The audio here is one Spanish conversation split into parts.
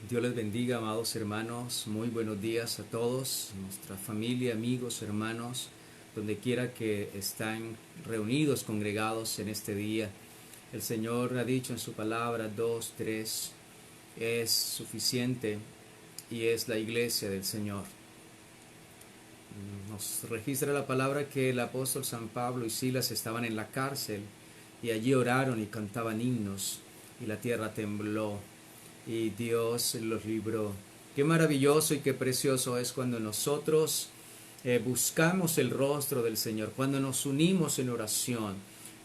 Dios les bendiga, amados hermanos. Muy buenos días a todos, nuestra familia, amigos, hermanos, donde quiera que están reunidos, congregados en este día. El Señor ha dicho en su palabra, 2, 3, es suficiente y es la iglesia del Señor. Nos registra la palabra que el apóstol San Pablo y Silas estaban en la cárcel y allí oraron y cantaban himnos y la tierra tembló y Dios los libró. Qué maravilloso y qué precioso es cuando nosotros buscamos el rostro del Señor, cuando nos unimos en oración,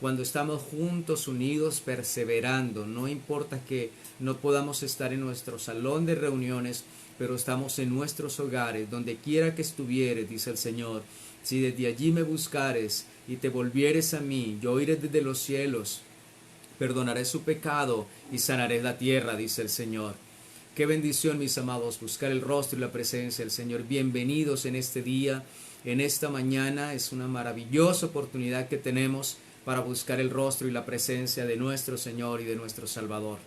cuando estamos juntos, unidos, perseverando. No importa que no podamos estar en nuestro salón de reuniones, pero estamos en nuestros hogares, donde quiera que estuvieres, dice el Señor. Si desde allí me buscares y te volvieres a mí, yo iré desde los cielos, perdonaré su pecado y sanaré la tierra, dice el Señor. Qué bendición, mis amados, buscar el rostro y la presencia del Señor. Bienvenidos en este día, en esta mañana. Es una maravillosa oportunidad que tenemos para buscar el rostro y la presencia de nuestro Señor y de nuestro Salvador.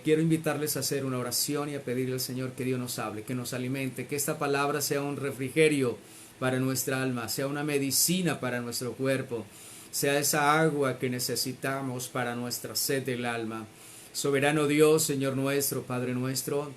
Quiero invitarles a hacer una oración y a pedirle al Señor que Dios nos hable, que nos alimente, que esta palabra sea un refrigerio para nuestra alma, sea una medicina para nuestro cuerpo, sea esa agua que necesitamos para nuestra sed del alma. Soberano Dios, Señor nuestro, Padre nuestro,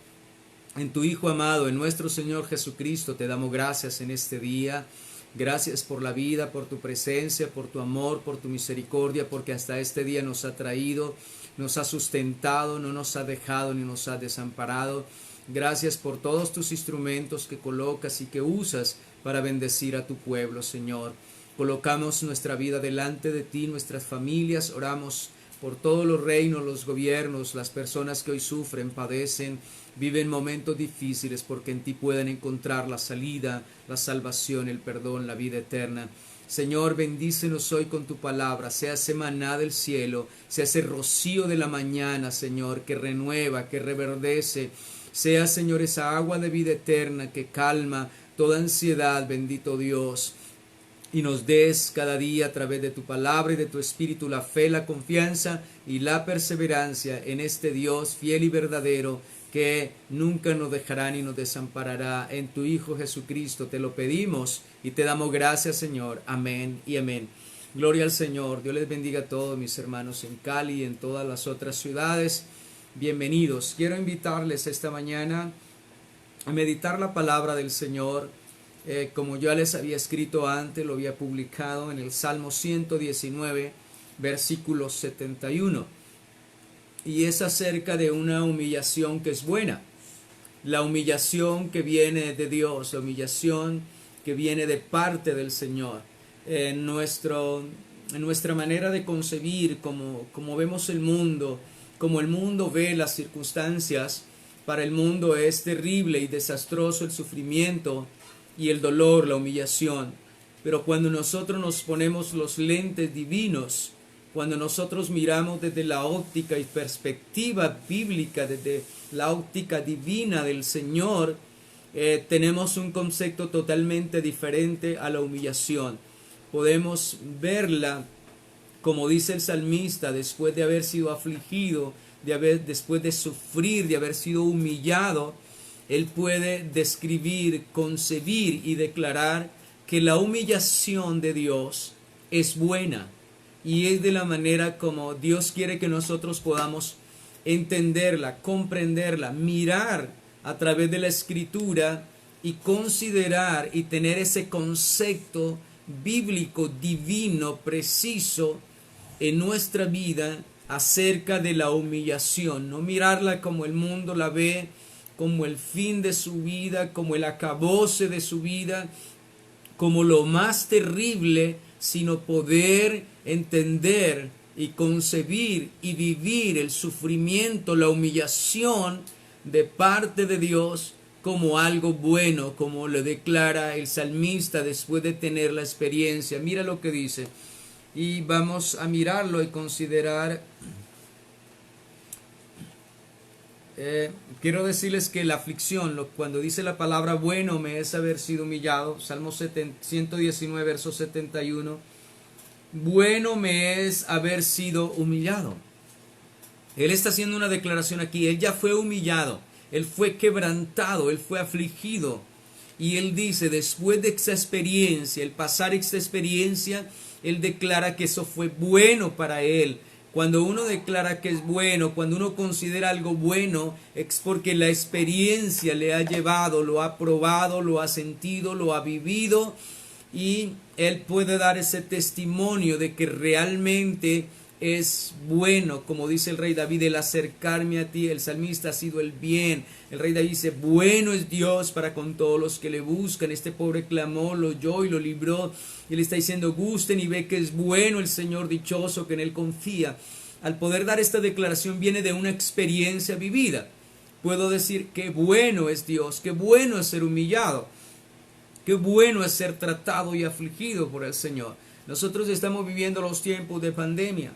en tu Hijo amado, en nuestro Señor Jesucristo, te damos gracias en este día. Gracias por la vida, por tu presencia, por tu amor, por tu misericordia, porque hasta este día nos ha traído, nos ha sustentado, no nos ha dejado ni nos ha desamparado. Gracias por todos tus instrumentos que colocas y que usas para bendecir a tu pueblo, Señor. Colocamos nuestra vida delante de ti, nuestras familias, oramos por todos los reinos, los gobiernos, las personas que hoy sufren, padecen, viven momentos difíciles, porque en ti pueden encontrar la salida, la salvación, el perdón, la vida eterna. Señor, bendícenos hoy con tu palabra, sea ese maná del cielo, sea ese rocío de la mañana, Señor, que renueva, que reverdece, sea, Señor, esa agua de vida eterna que calma toda ansiedad, bendito Dios. Y nos des cada día a través de tu palabra y de tu espíritu la fe, la confianza y la perseverancia en este Dios fiel y verdadero que nunca nos dejará ni nos desamparará. En tu Hijo Jesucristo te lo pedimos y te damos gracias, Señor. Amén y amén. Gloria al Señor. Dios les bendiga a todos mis hermanos en Cali y en todas las otras ciudades. Bienvenidos. Quiero invitarles esta mañana a meditar la palabra del Señor. Como ya les había escrito antes, lo había publicado en el Salmo 119, versículo 71. Y es acerca de una humillación que es buena. La humillación que viene de Dios, la humillación que viene de parte del Señor. En nuestra manera de concebir, como vemos el mundo, como el mundo ve las circunstancias, para el mundo es terrible y desastroso el sufrimiento y el dolor, la humillación. Pero cuando nosotros nos ponemos los lentes divinos, cuando nosotros miramos desde la óptica y perspectiva bíblica, desde la óptica divina del Señor, tenemos un concepto totalmente diferente a la humillación. Podemos verla, como dice el salmista, después de haber sido afligido, después de sufrir, de haber sido humillado. Él puede describir, concebir y declarar que la humillación de Dios es buena y es de la manera como Dios quiere que nosotros podamos entenderla, comprenderla, mirar a través de la Escritura y considerar y tener ese concepto bíblico, divino, preciso en nuestra vida acerca de la humillación. No mirarla como el mundo la ve, como el fin de su vida, como el acabose de su vida, como lo más terrible, sino poder entender y concebir y vivir el sufrimiento, la humillación de parte de Dios como algo bueno, como lo declara el salmista después de tener la experiencia. Mira lo que dice, y vamos a mirarlo y considerar. Quiero decirles que la aflicción, cuando dice la palabra bueno me es haber sido humillado, Salmo 119, verso 71, bueno me es haber sido humillado. Él está haciendo una declaración aquí, él ya fue humillado, Él fue quebrantado, Él fue afligido. Y Él dice, después de esta experiencia, el pasar esta experiencia, Él declara que eso fue bueno para Él. Cuando uno declara que es bueno, cuando uno considera algo bueno, es porque la experiencia le ha llevado, lo ha probado, lo ha sentido, lo ha vivido, y Él puede dar ese testimonio de que realmente es bueno. Como dice el rey David, el acercarme a ti, el salmista, ha sido el bien. El rey David dice, bueno es Dios para con todos los que le buscan. Este pobre clamó, lo oyó y lo libró. Y le está diciendo, gusten y ve que es bueno el Señor, dichoso que en Él confía. Al poder dar esta declaración viene de una experiencia vivida. Puedo decir, qué bueno es Dios, qué bueno es ser humillado, qué bueno es ser tratado y afligido por el Señor. Nosotros estamos viviendo los tiempos de pandemia.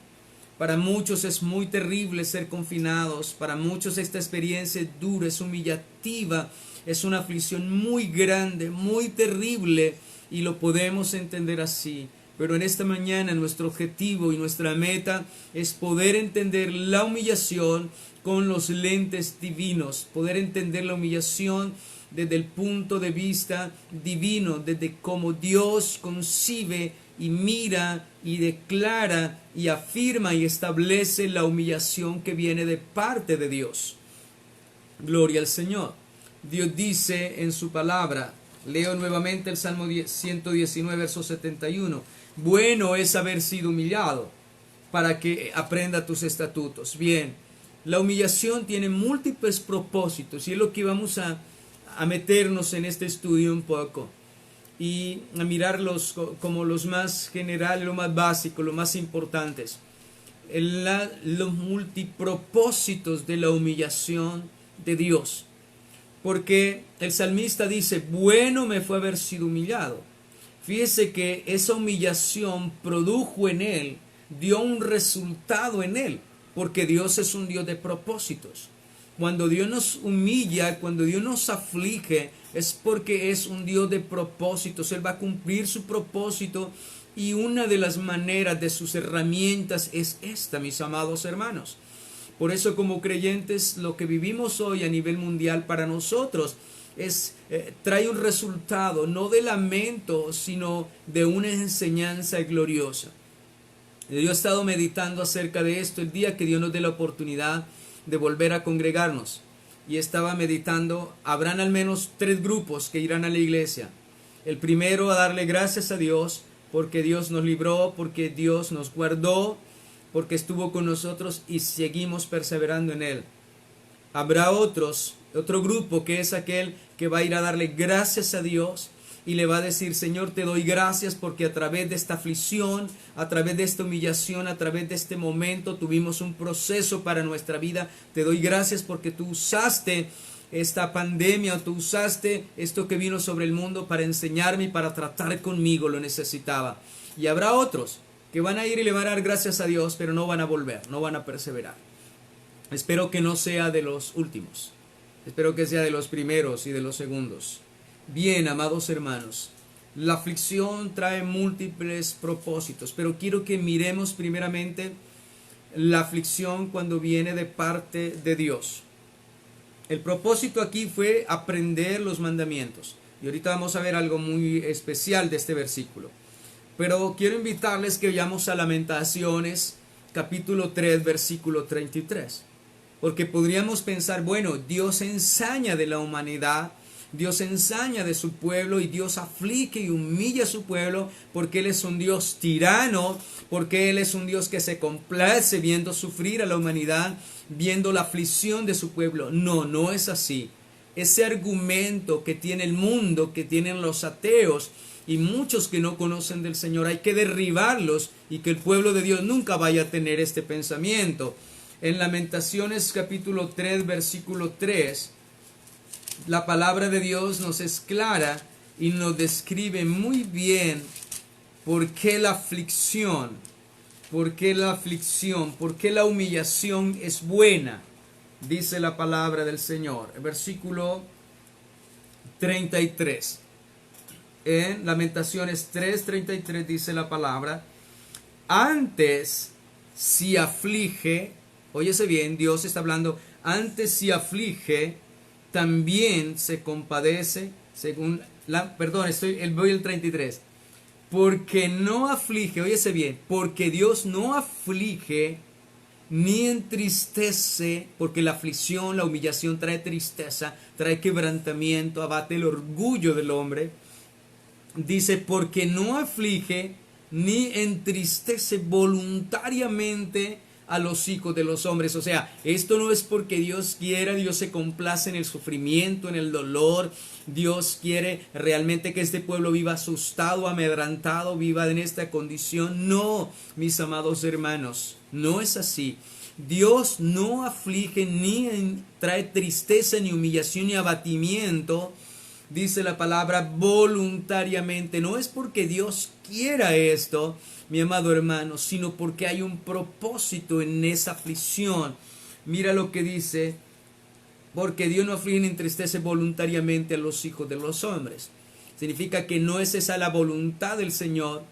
Para muchos es muy terrible ser confinados. Para muchos esta experiencia es dura, es humillativa, es una aflicción muy grande, muy terrible, y lo podemos entender así. Pero en esta mañana nuestro objetivo y nuestra meta es poder entender la humillación con los lentes divinos, poder entender la humillación desde el punto de vista divino, desde cómo Dios concibe y mira y declara y afirma y establece la humillación que viene de parte de Dios. Gloria al Señor. Dios dice en su palabra, leo nuevamente el Salmo 119, verso 71, bueno es haber sido humillado para que aprenda tus estatutos. Bien, la humillación tiene múltiples propósitos, y es lo que vamos a meternos en este estudio un poco y a mirarlos como los más generales, lo más básico, los más importantes. Los multipropósitos de la humillación de Dios. Porque el salmista dice, bueno me fue haber sido humillado. Fíjese que esa humillación produjo en él, dio un resultado en él, porque Dios es un Dios de propósitos. Cuando Dios nos humilla, cuando Dios nos aflige, es porque es un Dios de propósitos. Él va a cumplir su propósito, y una de las maneras, de sus herramientas, es esta, mis amados hermanos. Por eso, como creyentes, lo que vivimos hoy a nivel mundial para nosotros trae un resultado, no de lamento, sino de una enseñanza gloriosa. Yo he estado meditando acerca de esto el día que Dios nos dé la oportunidad de volver a congregarnos, y estaba meditando, habrán al menos 3 grupos que irán a la iglesia. El primero, a darle gracias a Dios porque Dios nos libró, porque Dios nos guardó, porque estuvo con nosotros y seguimos perseverando en Él. Habrá otro grupo, que es aquel que va a ir a darle gracias a Dios y le va a decir, Señor, te doy gracias porque a través de esta aflicción, a través de esta humillación, a través de este momento tuvimos un proceso para nuestra vida. Te doy gracias porque tú usaste esta pandemia, tú usaste esto que vino sobre el mundo para enseñarme y para tratar conmigo, lo necesitaba. Y habrá otros que van a ir y le van a dar gracias a Dios, pero no van a volver, no van a perseverar. Espero que no sea de los últimos. Espero que sea de los primeros y de los segundos. Bien, amados hermanos, la aflicción trae múltiples propósitos, pero quiero que miremos primeramente la aflicción cuando viene de parte de Dios. El propósito aquí fue aprender los mandamientos. Y ahorita vamos a ver algo muy especial de este versículo. Pero quiero invitarles que vayamos a Lamentaciones, capítulo 3, versículo 33. Porque podríamos pensar, bueno, Dios ensaña de la humanidad, Dios ensaña de su pueblo, y Dios aflige y humilla a su pueblo porque Él es un Dios tirano, porque Él es un Dios que se complace viendo sufrir a la humanidad, viendo la aflicción de su pueblo. No, no es así. Ese argumento que tiene el mundo, que tienen los ateos y muchos que no conocen del Señor, hay que derribarlos, y que el pueblo de Dios nunca vaya a tener este pensamiento. En Lamentaciones capítulo 3, versículo 3, la palabra de Dios nos es clara y nos describe muy bien por qué la aflicción, por qué la humillación es buena. Dice la palabra del Señor, el versículo 33. En Lamentaciones 3:33 dice la palabra, antes si aflige, óyese bien, Dios está hablando, antes si aflige, también se compadece, según voy al 33. Porque no aflige, óyese bien, porque Dios no aflige ni entristece, porque la aflicción, la humillación trae tristeza, trae quebrantamiento, abate el orgullo del hombre. Dice, porque no aflige ni entristece voluntariamente a los hijos de los hombres. O sea, esto no es porque Dios quiera, Dios se complace en el sufrimiento, en el dolor. Dios quiere realmente que este pueblo viva asustado, amedrantado, viva en esta condición. No, mis amados hermanos, no es así. Dios no aflige ni trae tristeza, ni humillación, ni abatimiento. Dice la palabra voluntariamente. No es porque Dios quiera esto, mi amado hermano, sino porque hay un propósito en esa aflicción. Mira lo que dice, porque Dios no aflige ni entristece voluntariamente a los hijos de los hombres. Significa que no es esa la voluntad del Señor,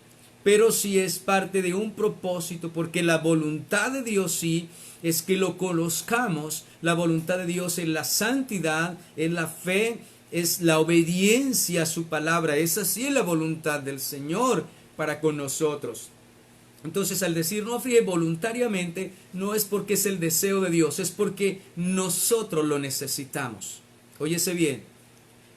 pero sí es parte de un propósito, porque la voluntad de Dios sí es que lo conozcamos. La voluntad de Dios es la santidad, es la fe, es la obediencia a su palabra. Esa sí es la voluntad del Señor para con nosotros. Entonces, al decir no aflige voluntariamente, no es porque es el deseo de Dios, es porque nosotros lo necesitamos. Óyese bien,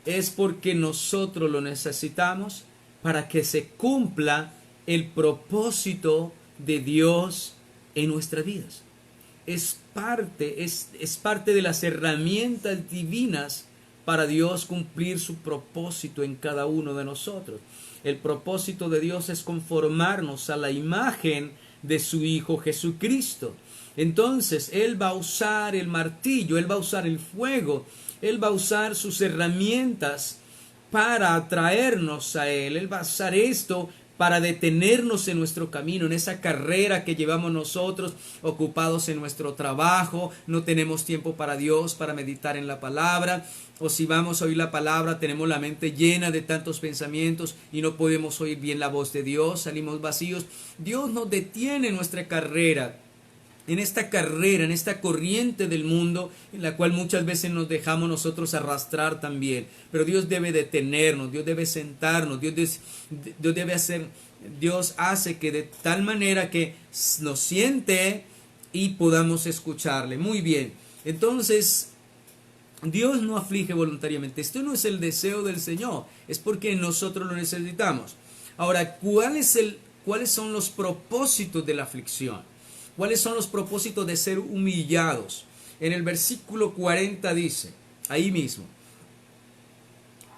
es porque nosotros lo necesitamos para que se cumpla el propósito de Dios en nuestras vidas. Es parte de las herramientas divinas para Dios cumplir su propósito en cada uno de nosotros. El propósito de Dios es conformarnos a la imagen de su Hijo Jesucristo. Entonces, Él va a usar el martillo, Él va a usar el fuego, Él va a usar sus herramientas para atraernos a Él. Él va a usar esto para detenernos en nuestro camino, en esa carrera que llevamos nosotros, ocupados en nuestro trabajo, no tenemos tiempo para Dios, para meditar en la palabra, o si vamos a oír la palabra, tenemos la mente llena de tantos pensamientos y no podemos oír bien la voz de Dios, salimos vacíos. Dios nos detiene en nuestra carrera, en esta corriente del mundo, en la cual muchas veces nos dejamos nosotros arrastrar también. Pero Dios debe detenernos, Dios debe sentarnos, Dios hace que de tal manera que nos siente y podamos escucharle. Muy bien, entonces Dios no aflige voluntariamente. Esto no es el deseo del Señor, es porque nosotros lo necesitamos. Ahora, ¿cuáles son los propósitos de la aflicción? ¿Cuáles son los propósitos de ser humillados? En el versículo 40 dice, ahí mismo,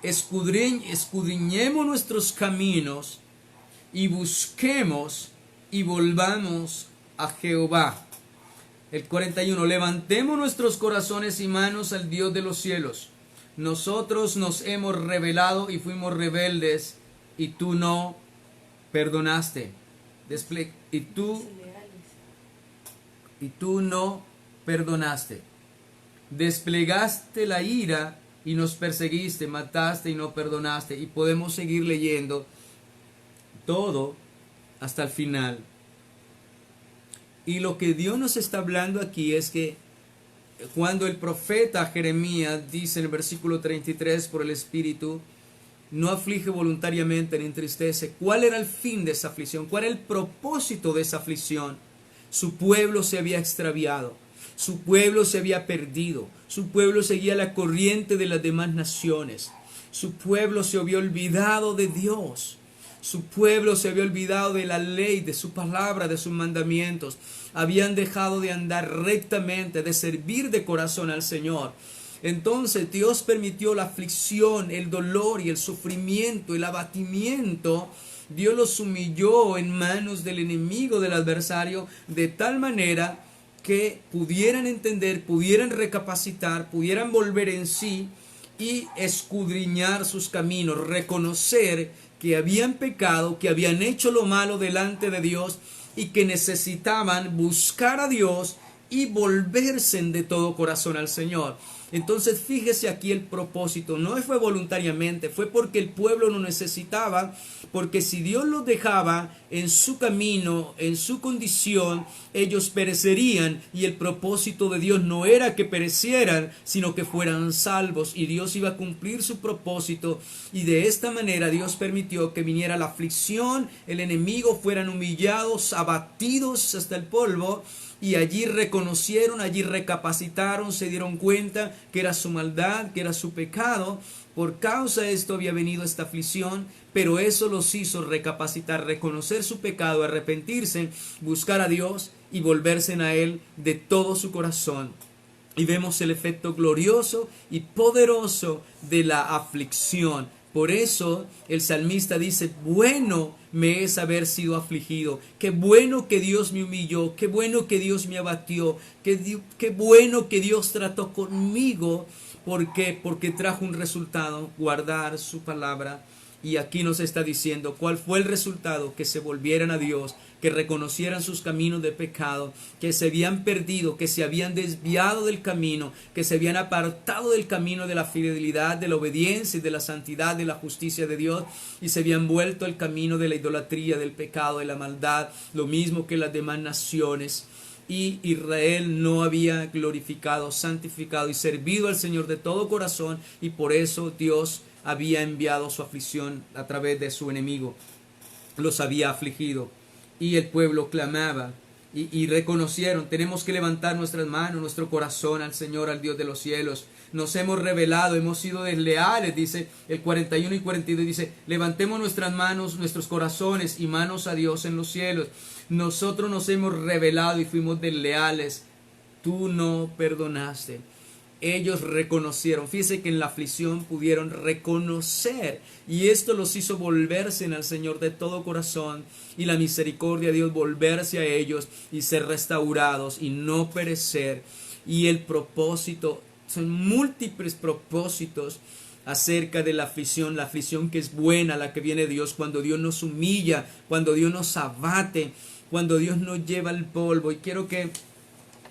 escudriñemos nuestros caminos y busquemos y volvamos a Jehová. El 41, levantemos nuestros corazones y manos al Dios de los cielos. Nosotros nos hemos rebelado y fuimos rebeldes y tú no perdonaste. Y tú no perdonaste. Desplegaste la ira y nos perseguiste, mataste y no perdonaste. Y podemos seguir leyendo todo hasta el final. Y lo que Dios nos está hablando aquí es que cuando el profeta Jeremías dice en el versículo 33 por el Espíritu, no aflige voluntariamente ni entristece. ¿Cuál era el fin de esa aflicción? ¿Cuál era el propósito de esa aflicción? Su pueblo se había extraviado, su pueblo se había perdido, su pueblo seguía la corriente de las demás naciones, su pueblo se había olvidado de Dios, su pueblo se había olvidado de la ley, de su palabra, de sus mandamientos, habían dejado de andar rectamente, de servir de corazón al Señor. Entonces Dios permitió la aflicción, el dolor y el sufrimiento, el abatimiento. Dios los humilló en manos del enemigo, del adversario, de tal manera que pudieran entender, pudieran recapacitar, pudieran volver en sí y escudriñar sus caminos, reconocer que habían pecado, que habían hecho lo malo delante de Dios y que necesitaban buscar a Dios y volverse de todo corazón al Señor. Entonces fíjese aquí el propósito, no fue voluntariamente, fue porque el pueblo lo necesitaba, porque si Dios los dejaba en su camino, en su condición, ellos perecerían, y el propósito de Dios no era que perecieran, sino que fueran salvos, y Dios iba a cumplir su propósito, y de esta manera Dios permitió que viniera la aflicción, el enemigo, fueran humillados, abatidos hasta el polvo, y allí reconocieron, allí recapacitaron, se dieron cuenta que era su maldad, que era su pecado. Por causa de esto había venido esta aflicción, pero eso los hizo recapacitar, reconocer su pecado, arrepentirse, buscar a Dios y volverse a Él de todo su corazón. Y vemos el efecto glorioso y poderoso de la aflicción. Por eso el salmista dice, bueno me es haber sido afligido, qué bueno que Dios me humilló, qué bueno que Dios me abatió, qué bueno que Dios trató conmigo. ¿Por qué? Porque trajo un resultado, guardar su palabra. Y aquí nos está diciendo cuál fue el resultado: que se volvieran a Dios, que reconocieran sus caminos de pecado, que se habían perdido, que se habían desviado del camino, que se habían apartado del camino de la fidelidad, de la obediencia y de la santidad, de la justicia de Dios, y se habían vuelto al camino de la idolatría, del pecado, de la maldad, lo mismo que las demás naciones. Y Israel no había glorificado, santificado y servido al Señor de todo corazón, y por eso Dios había enviado su aflicción a través de su enemigo, los había afligido, y el pueblo clamaba y reconocieron: tenemos que levantar nuestras manos, nuestro corazón al Señor, al Dios de los cielos. Nos hemos rebelado, hemos sido desleales, dice el 41 y 42, dice: levantemos nuestras manos, nuestros corazones y manos a Dios en los cielos. Nosotros nos hemos rebelado y fuimos desleales, tú no perdonaste. Ellos reconocieron, fíjense que en la aflicción pudieron reconocer, y esto los hizo volverse al Señor de todo corazón, y la misericordia de Dios volverse a ellos y ser restaurados y no perecer. Y el propósito, son múltiples propósitos acerca de la aflicción que es buena, la que viene de Dios, cuando Dios nos humilla, cuando Dios nos abate, cuando Dios nos lleva al polvo. Y quiero que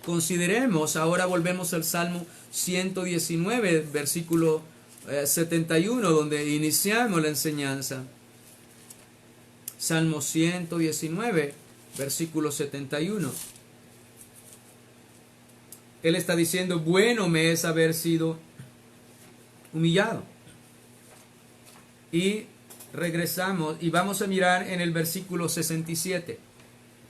consideremos, ahora volvemos al Salmo 119, versículo 71, donde iniciamos la enseñanza. Salmo 119, versículo 71. Él está diciendo: bueno me es haber sido humillado. Y regresamos y vamos a mirar en el versículo 67.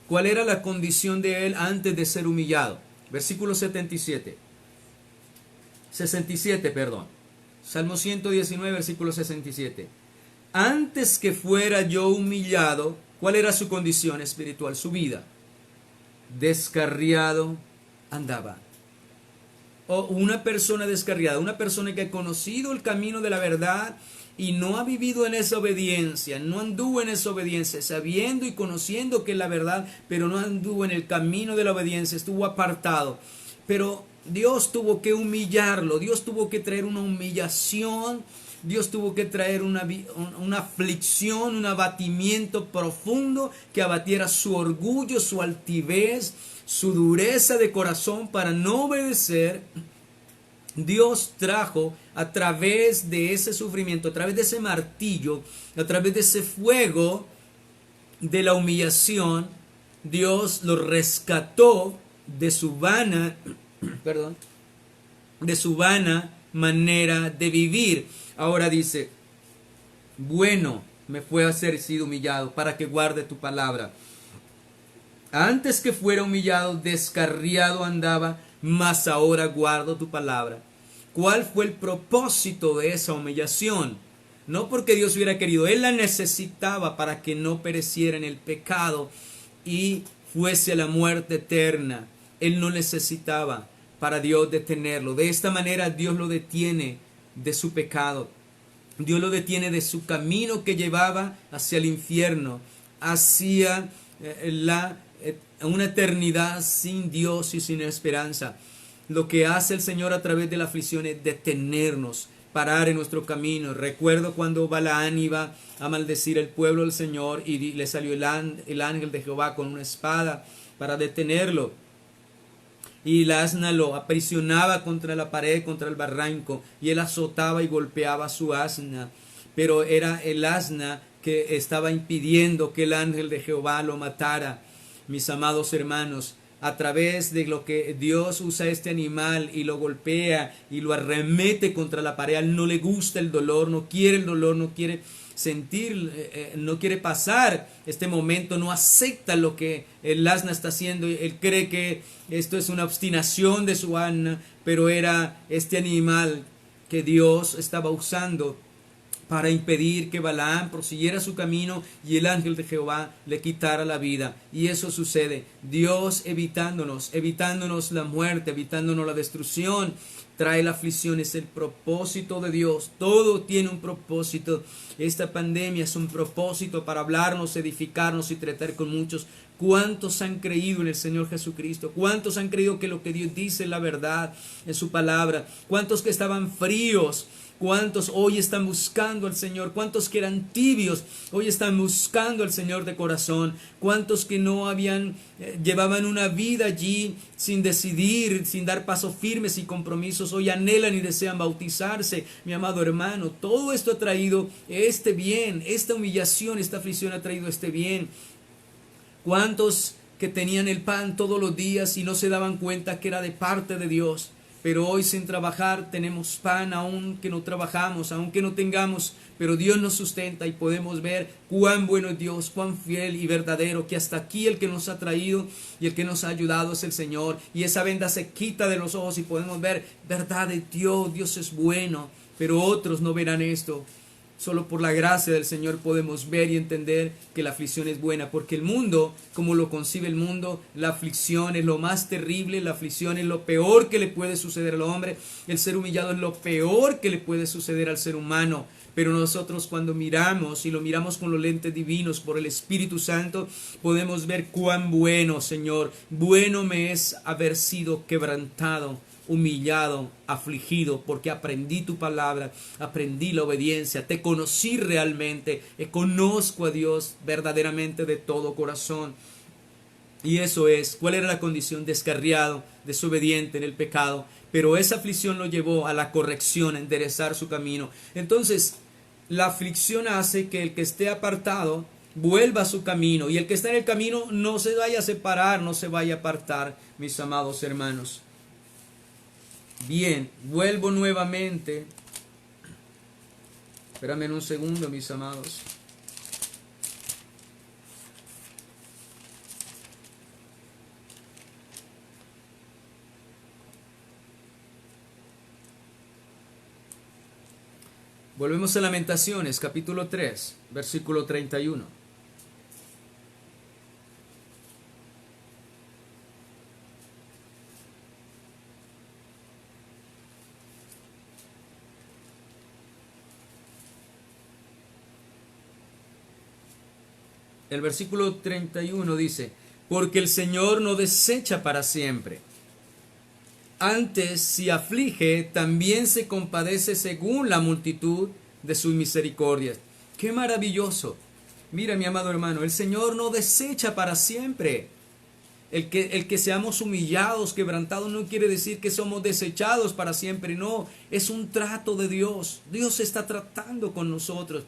¿Cuál era la condición de él antes de ser humillado? Versículo 67, perdón. Salmo 119, versículo 67. Antes que fuera yo humillado, ¿cuál era su condición espiritual? Su vida. Descarriado andaba. O una persona descarriada, una persona que ha conocido el camino de la verdad y no ha vivido en esa obediencia, no anduvo en esa obediencia, sabiendo y conociendo que es la verdad, pero no anduvo en el camino de la obediencia, estuvo apartado. Pero Dios tuvo que humillarlo, Dios tuvo que traer una humillación, Dios tuvo que traer una aflicción, un abatimiento profundo que abatiera su orgullo, su altivez, su dureza de corazón para no obedecer. Dios trajo a través de ese sufrimiento, a través de ese martillo, a través de ese fuego de la humillación, Dios lo rescató de su vana, de su vana manera de vivir. Ahora dice: bueno me fue a ser sido humillado para que guarde tu palabra. Antes que fuera humillado, descarriado andaba, mas ahora guardo tu palabra. ¿Cuál fue el propósito de esa humillación? No porque Dios hubiera querido, Él la necesitaba para que no pereciera en el pecado y fuese a la muerte eterna. Él no necesitaba para Dios detenerlo. De esta manera Dios lo detiene de su pecado. Dios lo detiene de su camino que llevaba hacia el infierno, hacia una eternidad sin Dios y sin esperanza. Lo que hace el Señor a través de la aflicción es detenernos, parar en nuestro camino. Recuerdo cuando Balaán iba a maldecir el pueblo del Señor y le salió el ángel de Jehová con una espada para detenerlo. y el asna lo aprisionaba contra la pared, contra el barranco, y él azotaba y golpeaba a su asna, pero era el asna que estaba impidiendo que el ángel de Jehová lo matara. Mis amados hermanos, a través de lo que Dios usa este animal y lo golpea y lo arremete contra la pared, a él no le gusta el dolor, no quiere el dolor, no quiere sentir, no quiere pasar este momento, no acepta lo que el asna está haciendo. Él cree que esto es una obstinación de su alma, pero era este animal que Dios estaba usando para impedir que Balaam prosiguiera su camino y el ángel de Jehová le quitara la vida. Y eso sucede, Dios evitándonos la muerte, evitándonos la destrucción, trae la aflicción. Es el propósito de Dios, todo tiene un propósito. Esta pandemia es un propósito para hablarnos, edificarnos y tratar con muchos. ¿Cuántos han creído en el Señor Jesucristo? ¿Cuántos han creído que lo que Dios dice es la verdad en su palabra? ¿Cuántos que estaban fríos? ¿Cuántos hoy están buscando al Señor? ¿Cuántos que eran tibios hoy están buscando al Señor de corazón? ¿Cuántos que no llevaban una vida allí sin decidir, sin dar pasos firmes y compromisos, hoy anhelan y desean bautizarse? Mi amado hermano, todo esto ha traído este bien, esta humillación, esta aflicción ha traído este bien. ¿Cuántos que tenían el pan todos los días y no se daban cuenta que era de parte de Dios? Pero hoy sin trabajar tenemos pan, aun que no trabajamos, aun que no tengamos, pero Dios nos sustenta y podemos ver cuán bueno es Dios, cuán fiel y verdadero, que hasta aquí el que nos ha traído y el que nos ha ayudado es el Señor. Y esa venda se quita de los ojos y podemos ver verdad de Dios, Dios es bueno, pero otros no verán esto. Solo por la gracia del Señor podemos ver y entender que la aflicción es buena, porque el mundo, como lo concibe el mundo, la aflicción es lo más terrible, la aflicción es lo peor que le puede suceder al hombre, el ser humillado es lo peor que le puede suceder al ser humano. Pero nosotros cuando miramos y lo miramos con los lentes divinos por el Espíritu Santo, podemos ver cuán bueno, Señor, bueno me es haber sido quebrantado, humillado, afligido, porque aprendí tu palabra, aprendí la obediencia, te conocí realmente, conozco a Dios verdaderamente de todo corazón. Y eso es, ¿cuál era la condición? Descarriado, desobediente en el pecado, pero esa aflicción lo llevó a la corrección, a enderezar su camino. Entonces, la aflicción hace que el que esté apartado vuelva a su camino, y el que está en el camino no se vaya a separar, no se vaya a apartar, mis amados hermanos. Bien, vuelvo nuevamente. Espérame un segundo, mis amados. Volvemos a Lamentaciones, capítulo 3, versículo 31. El versículo 31 dice: porque el Señor no desecha para siempre. Antes, si aflige, también se compadece según la multitud de sus misericordias. ¡Qué maravilloso! Mira, mi amado hermano, el Señor no desecha para siempre. El que seamos humillados, quebrantados, no quiere decir que somos desechados para siempre. No, es un trato de Dios. Dios está tratando con nosotros.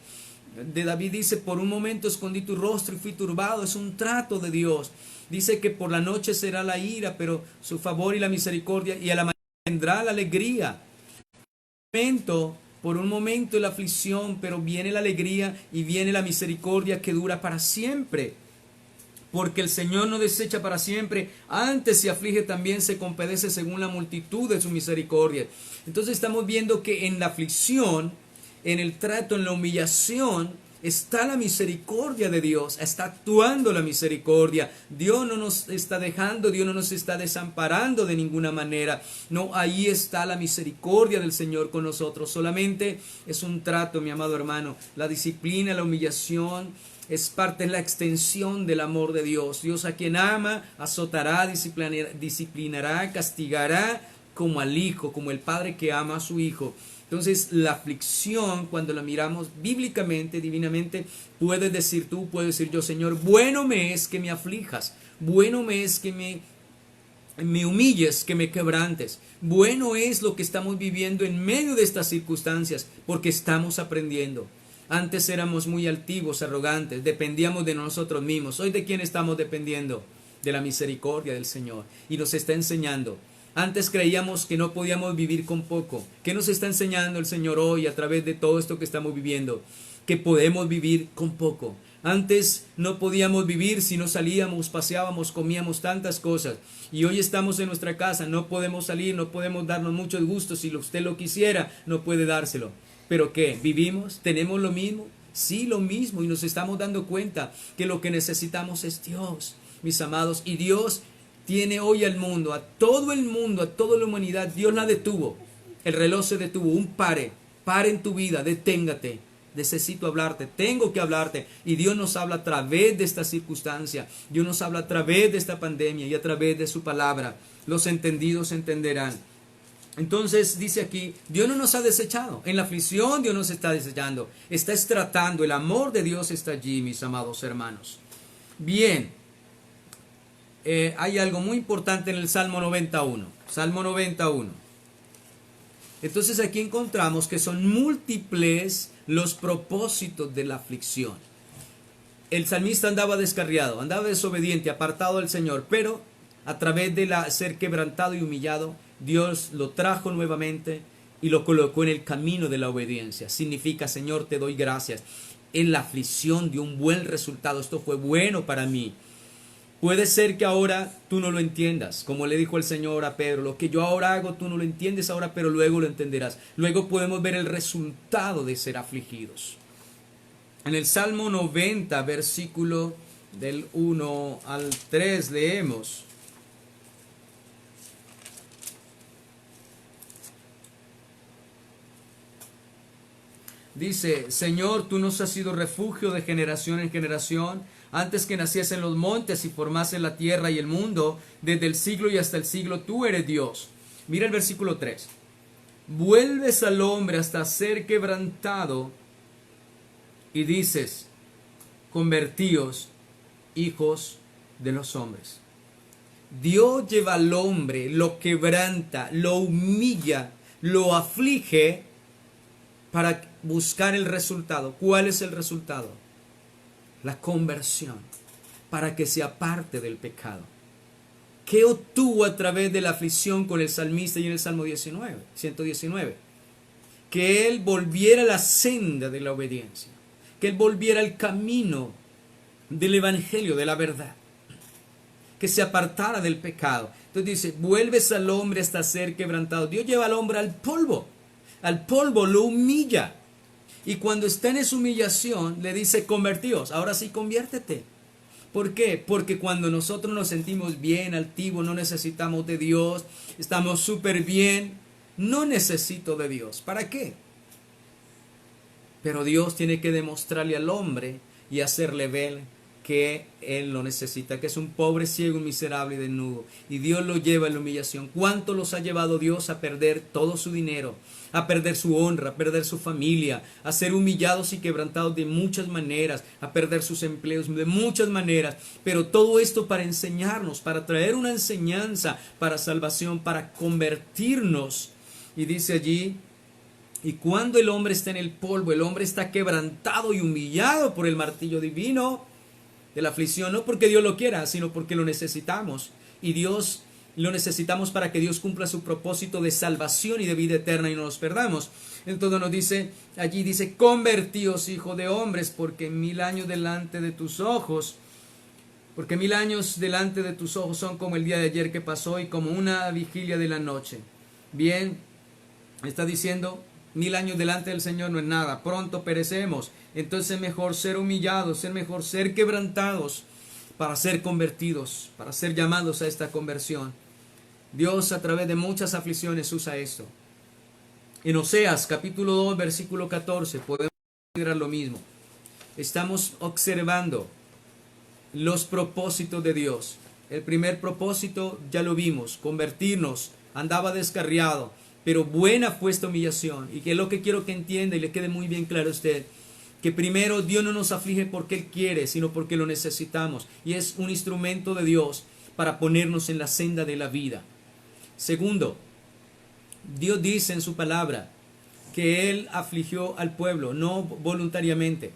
De David dice: por un momento escondí tu rostro y fui turbado. Es un trato de Dios. Dice que por la noche será la ira, pero su favor y la misericordia, y a la mañana vendrá la alegría. Por un momento la aflicción, pero viene la alegría y viene la misericordia que dura para siempre. Porque el Señor no desecha para siempre, antes se aflige, también se compadece según la multitud de su misericordia. Entonces estamos viendo que en la aflicción, en el trato, en la humillación, está la misericordia de Dios, está actuando la misericordia. Dios no nos está dejando, Dios no nos está desamparando de ninguna manera. No, ahí está la misericordia del Señor con nosotros. Solamente es un trato, mi amado hermano. La disciplina, la humillación es parte de la extensión del amor de Dios. Dios, a quien ama, azotará, disciplinará, castigará como al hijo, como el padre que ama a su hijo. Entonces, la aflicción, cuando la miramos bíblicamente, divinamente, puedes decir tú, puedes decir yo: Señor, bueno me es que me aflijas, bueno me es que me me humilles, que me quebrantes. Bueno es lo que estamos viviendo en medio de estas circunstancias, porque estamos aprendiendo. Antes éramos muy altivos, arrogantes, dependíamos de nosotros mismos. Hoy, ¿de quién estamos dependiendo? De la misericordia del Señor. Y nos está enseñando. Antes creíamos que no podíamos vivir con poco. ¿Qué nos está enseñando el Señor hoy a través de todo esto que estamos viviendo? Que podemos vivir con poco. Antes no podíamos vivir si no salíamos, paseábamos, comíamos tantas cosas. Y hoy estamos en nuestra casa, no podemos salir, no podemos darnos muchos gustos. Si usted lo quisiera, no puede dárselo. ¿Pero qué? ¿Vivimos? ¿Tenemos lo mismo? Sí, lo mismo. Y nos estamos dando cuenta que lo que necesitamos es Dios, mis amados. Y Dios tiene hoy al mundo, a todo el mundo, a toda la humanidad. Dios la detuvo. El reloj se detuvo. Un pare. Pare en tu vida. Deténgate. Necesito hablarte, tengo que hablarte. Y Dios nos habla a través de esta circunstancia. Dios nos habla a través de esta pandemia y a través de su palabra. Los entendidos entenderán. Entonces dice aquí, Dios no nos ha desechado. En la aflicción Dios nos está desechando. Está tratando. El amor de Dios está allí, mis amados hermanos. Bien. Hay algo muy importante en el Salmo 91. Salmo 91. Entonces aquí encontramos que son múltiples los propósitos de la aflicción. El salmista andaba descarriado, andaba desobediente, apartado del Señor, pero a través de ser quebrantado y humillado, Dios lo trajo nuevamente y lo colocó en el camino de la obediencia. Significa, Señor, te doy gracias. En la aflicción dio un buen resultado. Esto fue bueno para mí. Puede ser que ahora tú no lo entiendas, como le dijo el Señor a Pedro, lo que yo ahora hago tú no lo entiendes ahora, pero luego lo entenderás. Luego podemos ver el resultado de ser afligidos. En el Salmo 90, versículo del 1 al 3, leemos: dice, Señor, tú nos has sido refugio de generación en generación. Antes que naciesen los montes y formasen la tierra y el mundo, desde el siglo y hasta el siglo, tú eres Dios. Mira el versículo 3. Vuelves al hombre hasta ser quebrantado y dices, convertíos, hijos de los hombres. Dios lleva al hombre, lo quebranta, lo humilla, lo aflige para buscar el resultado. ¿Cuál es el resultado? La conversión, para que se aparte del pecado. ¿Qué obtuvo a través de la aflicción con el salmista y en el Salmo 119? Que él volviera a la senda de la obediencia, que él volviera al camino del evangelio, de la verdad, que se apartara del pecado. Entonces dice, vuelves al hombre hasta ser quebrantado. Dios lleva al hombre al polvo lo humilla. Y cuando está en esa humillación, le dice, convertíos, ahora sí conviértete. ¿Por qué? Porque cuando nosotros nos sentimos bien, altivos, no necesitamos de Dios, estamos súper bien, no necesito de Dios. ¿Para qué? Pero Dios tiene que demostrarle al hombre y hacerle ver que él lo necesita, que es un pobre, ciego, miserable y desnudo. Y Dios lo lleva en la humillación. ¿Cuánto los ha llevado Dios a perder todo su dinero, a perder su honra, a perder su familia, a ser humillados y quebrantados de muchas maneras, a perder sus empleos de muchas maneras? Pero todo esto para enseñarnos, para traer una enseñanza, para salvación, para convertirnos. Y dice allí, y cuando el hombre está en el polvo, el hombre está quebrantado y humillado por el martillo divino de la aflicción, no porque Dios lo quiera, sino porque lo necesitamos. Y Dios lo necesitamos para que Dios cumpla su propósito de salvación y de vida eterna y no nos perdamos. Entonces nos dice, allí dice, convertíos, hijo de hombres, porque 1000 años delante de tus ojos, son como el día de ayer que pasó y como una vigilia de la noche. Bien, está diciendo, 1000 años delante del Señor no es nada, pronto perecemos. Entonces es mejor ser humillados, es mejor ser quebrantados para ser convertidos, para ser llamados a esta conversión. Dios a través de muchas aflicciones usa esto. En Oseas capítulo 2 versículo 14 podemos considerar lo mismo. Estamos observando los propósitos de Dios. El primer propósito ya lo vimos, convertirnos. Andaba descarriado, pero buena fue esta humillación. Y que es lo que quiero que entienda y le quede muy bien claro a usted, que primero Dios no nos aflige porque Él quiere, sino porque lo necesitamos. Y es un instrumento de Dios para ponernos en la senda de la vida. Segundo, Dios dice en su palabra que Él afligió al pueblo, no voluntariamente.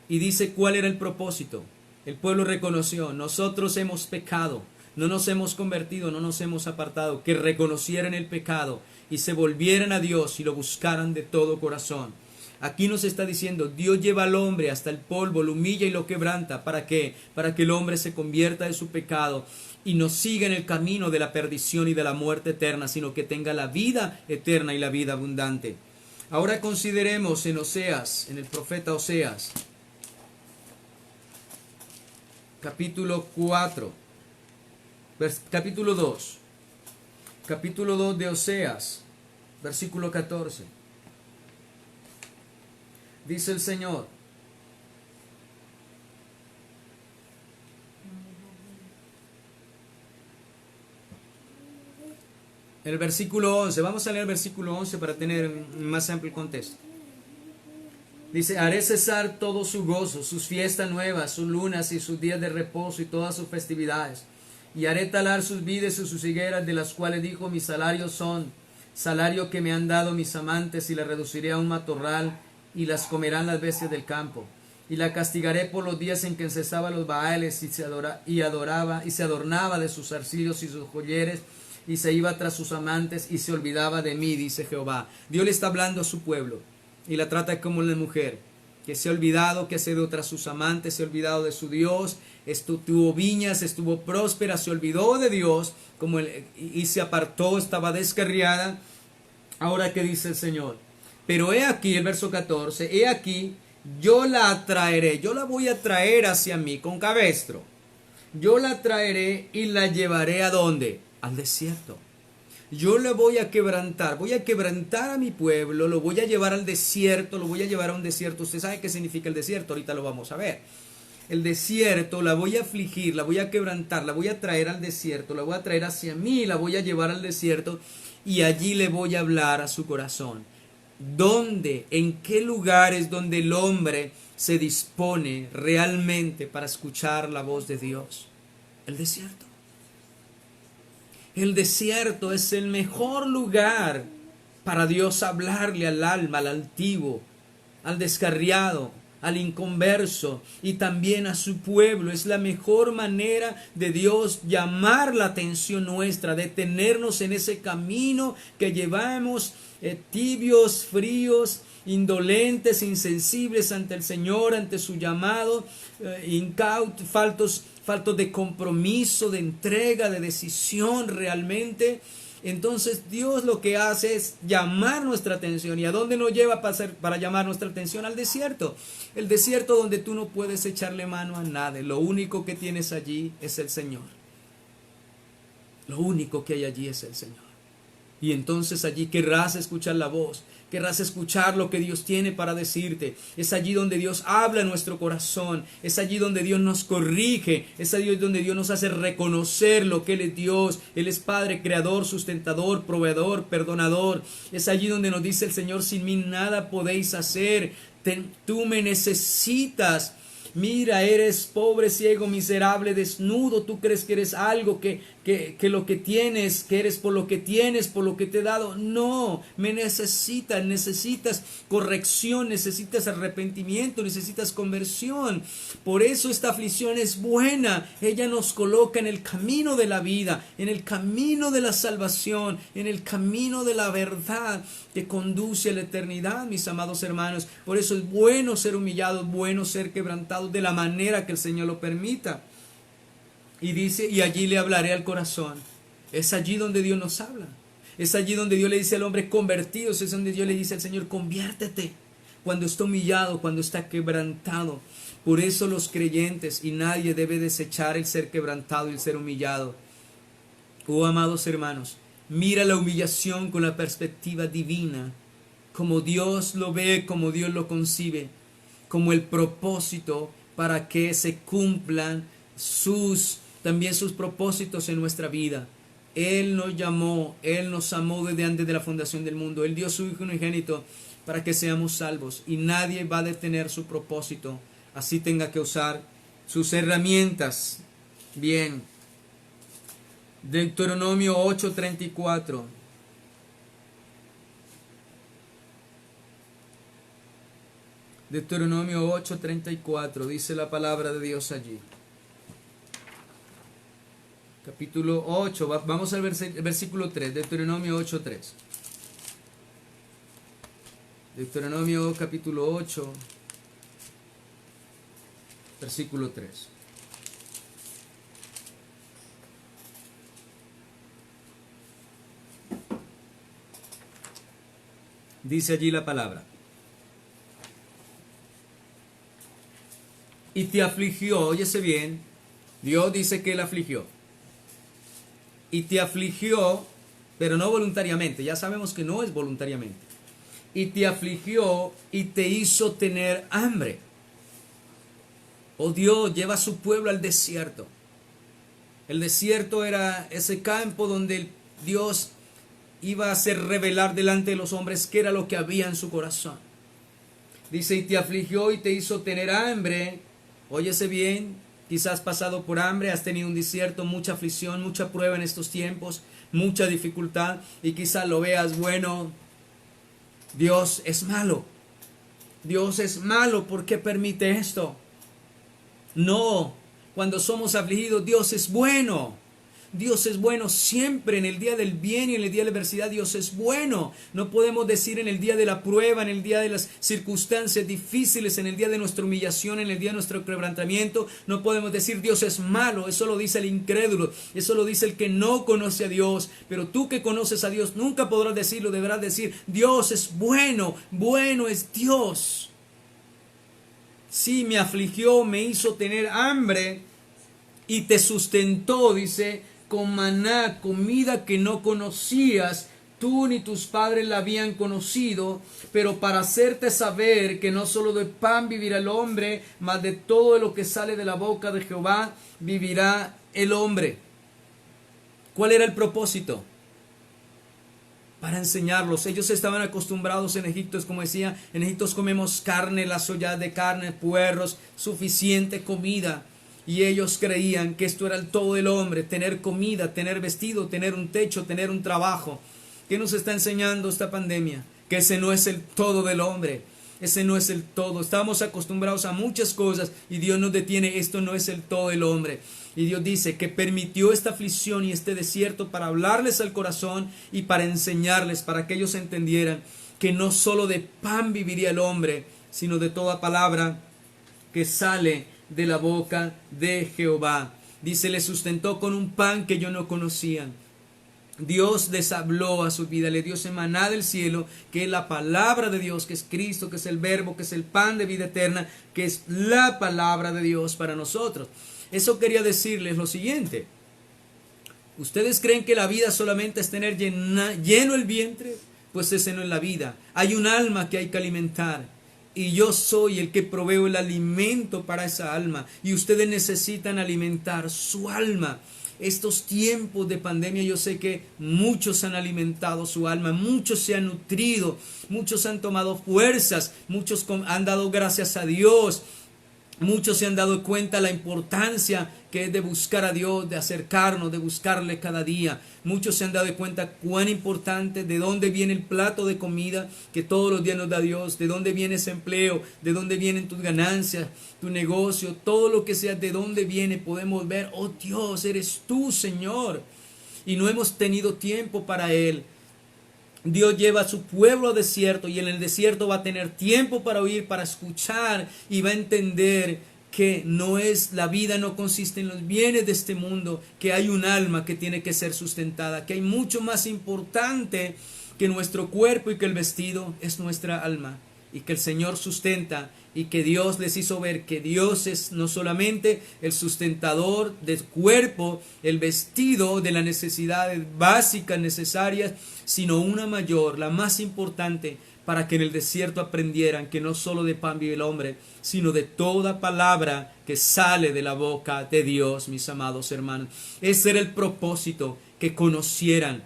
Y dice cuál era el propósito. El pueblo reconoció, nosotros hemos pecado, no nos hemos convertido, no nos hemos apartado, que reconocieran el pecado y se volvieran a Dios y lo buscaran de todo corazón. Aquí nos está diciendo, Dios lleva al hombre hasta el polvo, lo humilla y lo quebranta. ¿Para qué? Para que el hombre se convierta de su pecado y no siga en el camino de la perdición y de la muerte eterna, sino que tenga la vida eterna y la vida abundante. Ahora consideremos en Oseas, en el profeta Oseas, capítulo 4, capítulo 2 de Oseas, versículo 14. Dice el Señor: el versículo 11, vamos a leer el versículo 11 para tener más amplio contexto. Dice: haré cesar todo su gozo, sus fiestas nuevas, sus lunas y sus días de reposo y todas sus festividades. Y haré talar sus vides y sus higueras, de las cuales dijo: mis salarios son salario que me han dado mis amantes, y las reduciré a un matorral, y las comerán las bestias del campo. Y la castigaré por los días en que cesaba los baales y se adornaba de sus zarcillos y sus joyeres, y se iba tras sus amantes y se olvidaba de mí, dice Jehová. Dios le está hablando a su pueblo y la trata como una mujer que se ha olvidado, que se dio tras sus amantes, se ha olvidado de su Dios, tuvo viñas, estuvo próspera, se olvidó de Dios y se apartó, estaba descarriada. Ahora, ¿qué dice el Señor? Pero he aquí, el verso 14, he aquí, yo la atraeré, yo la voy a traer hacia mí con cabestro. Yo la traeré y la llevaré ¿a dónde? Al desierto. Yo le voy a quebrantar a mi pueblo, lo voy a llevar al desierto, lo voy a llevar a un desierto. Usted sabe qué significa el desierto, ahorita lo vamos a ver. El desierto la voy a afligir, la voy a quebrantar, la voy a traer al desierto, la voy a traer hacia mí, la voy a llevar al desierto y allí le voy a hablar a su corazón. ¿Dónde? ¿En qué lugares donde el hombre se dispone realmente para escuchar la voz de Dios? El desierto. El desierto es el mejor lugar para Dios hablarle al alma, al altivo, al descarriado, al inconverso y también a su pueblo. Es la mejor manera de Dios llamar la atención nuestra, detenernos en ese camino que llevamos tibios, fríos, indolentes, insensibles ante el Señor, ante su llamado, incautos, faltos de compromiso, de entrega, de decisión realmente. Entonces Dios lo que hace es llamar nuestra atención. ¿Y a dónde nos lleva para llamar nuestra atención? Al desierto. El desierto donde tú no puedes echarle mano a nada. Lo único que tienes allí es el Señor. Lo único que hay allí es el Señor. Y entonces allí querrás escuchar la voz, querrás escuchar lo que Dios tiene para decirte. Es allí donde Dios habla en nuestro corazón, es allí donde Dios nos corrige, es allí donde Dios nos hace reconocer lo que Él es Dios. Él es Padre, Creador, Sustentador, Proveedor, Perdonador. Es allí donde nos dice el Señor: sin mí nada podéis hacer, tú me necesitas. Mira, eres pobre, ciego, miserable, desnudo. Tú crees que eres algo, que lo que tienes, que eres por lo que tienes, por lo que te he dado. No, me necesitas corrección, necesitas arrepentimiento, necesitas conversión. Por eso esta aflicción es buena. Ella nos coloca en el camino de la vida, en el camino de la salvación, en el camino de la verdad que conduce a la eternidad, mis amados hermanos. Por eso es bueno ser humillado, es bueno ser quebrantado de la manera que el Señor lo permita. Y dice: y allí le hablaré al corazón. Es allí donde Dios nos habla. Es allí donde Dios le dice al hombre: convertidos. Es donde Dios le dice al Señor: conviértete. Cuando está humillado, cuando está quebrantado. Por eso los creyentes, y nadie debe desechar el ser quebrantado y el ser humillado. Oh, amados hermanos, mira la humillación con la perspectiva divina, como Dios lo ve, como Dios lo concibe, como el propósito para que se cumplan también sus propósitos en nuestra vida. Él nos llamó, Él nos amó desde antes de la fundación del mundo. Él dio a su Hijo unigénito para que seamos salvos, y nadie va a detener su propósito, así tenga que usar sus herramientas. Bien, Deuteronomio 8:34. Deuteronomio 8:34, dice la palabra de Dios allí. Capítulo 8, vamos al versículo 3, Deuteronomio 8:3. Deuteronomio capítulo 8, versículo 3. Dice allí la palabra. Y te afligió, óyese bien, Dios dice que él afligió. Y te afligió, pero no voluntariamente, ya sabemos que no es voluntariamente. Y te afligió y te hizo tener hambre. Oh Dios, lleva a su pueblo al desierto. El desierto era ese campo donde Dios iba a hacer revelar delante de los hombres qué era lo que había en su corazón. Dice, y te afligió y te hizo tener hambre. Óyese bien, quizás has pasado por hambre, has tenido un desierto, mucha aflicción, mucha prueba en estos tiempos, mucha dificultad, y quizás lo veas, bueno, Dios es malo. Dios es malo, ¿por qué permite esto? No, cuando somos afligidos, Dios es bueno. Dios es bueno siempre, en el día del bien y en el día de la adversidad. Dios es bueno. No podemos decir en el día de la prueba, en el día de las circunstancias difíciles, en el día de nuestra humillación, en el día de nuestro quebrantamiento, no podemos decir Dios es malo. Eso lo dice el incrédulo, eso lo dice el que no conoce a Dios. Pero tú que conoces a Dios nunca podrás decirlo, deberás decir Dios es bueno, bueno es Dios. Sí, me afligió, me hizo tener hambre y te sustentó, dice, con maná, comida que no conocías, tú ni tus padres la habían conocido, pero para hacerte saber que no solo de pan vivirá el hombre, mas de todo lo que sale de la boca de Jehová vivirá el hombre. ¿Cuál era el propósito? Para enseñarlos. Ellos estaban acostumbrados en Egipto, es como decía, en Egipto comemos carne, las ollas de carne, puerros, suficiente comida. Y ellos creían que esto era el todo del hombre, tener comida, tener vestido, tener un techo, tener un trabajo. ¿Qué nos está enseñando esta pandemia? Que ese no es el todo del hombre. Ese no es el todo. Estamos acostumbrados a muchas cosas y Dios nos detiene. Esto no es el todo del hombre. Y Dios dice que permitió esta aflicción y este desierto para hablarles al corazón y para enseñarles, para que ellos entendieran que no solo de pan viviría el hombre, sino de toda palabra que sale de la boca de Jehová. Dice, le sustentó con un pan que ellos no conocían. Dios les habló a su vida, le dio ese maná del cielo, que es la palabra de Dios, que es Cristo, que es el verbo, que es el pan de vida eterna, que es la palabra de Dios para nosotros. Eso quería decirles lo siguiente. ¿Ustedes creen que la vida solamente es tener lleno el vientre? Pues ese no es la vida. Hay un alma que hay que alimentar. Y yo soy el que proveo el alimento para esa alma. Y ustedes necesitan alimentar su alma. Estos tiempos de pandemia, yo sé que muchos han alimentado su alma, muchos se han nutrido, muchos han tomado fuerzas, muchos han dado gracias a Dios. Muchos se han dado cuenta la importancia que es de buscar a Dios, de acercarnos, de buscarle cada día. Muchos se han dado cuenta cuán importante, de dónde viene el plato de comida que todos los días nos da Dios, de dónde viene ese empleo, de dónde vienen tus ganancias, tu negocio, todo lo que sea, de dónde viene. Podemos ver, oh Dios, eres tú, Señor. Y no hemos tenido tiempo para Él. Dios lleva a su pueblo al desierto y en el desierto va a tener tiempo para oír, para escuchar y va a entender que la vida no consiste en los bienes de este mundo, que hay un alma que tiene que ser sustentada, que hay mucho más importante que nuestro cuerpo y que el vestido es nuestra alma y que el Señor sustenta y que Dios les hizo ver que Dios es no solamente el sustentador del cuerpo, el vestido de las necesidades básicas necesarias, sino una mayor, la más importante, para que en el desierto aprendieran que no solo de pan vive el hombre, sino de toda palabra que sale de la boca de Dios, mis amados hermanos. Ese era el propósito, que conocieran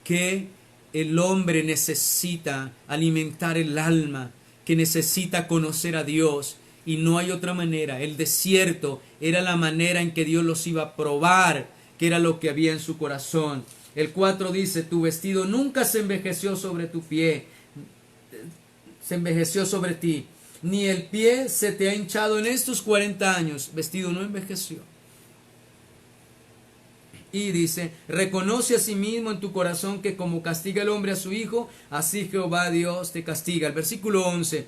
que el hombre necesita alimentar el alma, que necesita conocer a Dios y no hay otra manera. El desierto era la manera en que Dios los iba a probar, que era lo que había en su corazón. El 4 dice, tu vestido nunca se envejeció sobre tu pie, se envejeció sobre ti, ni el pie se te ha hinchado en estos 40 años, vestido no envejeció. Y dice, reconoce a sí mismo en tu corazón que como castiga el hombre a su hijo, así Jehová Dios te castiga. El versículo 11,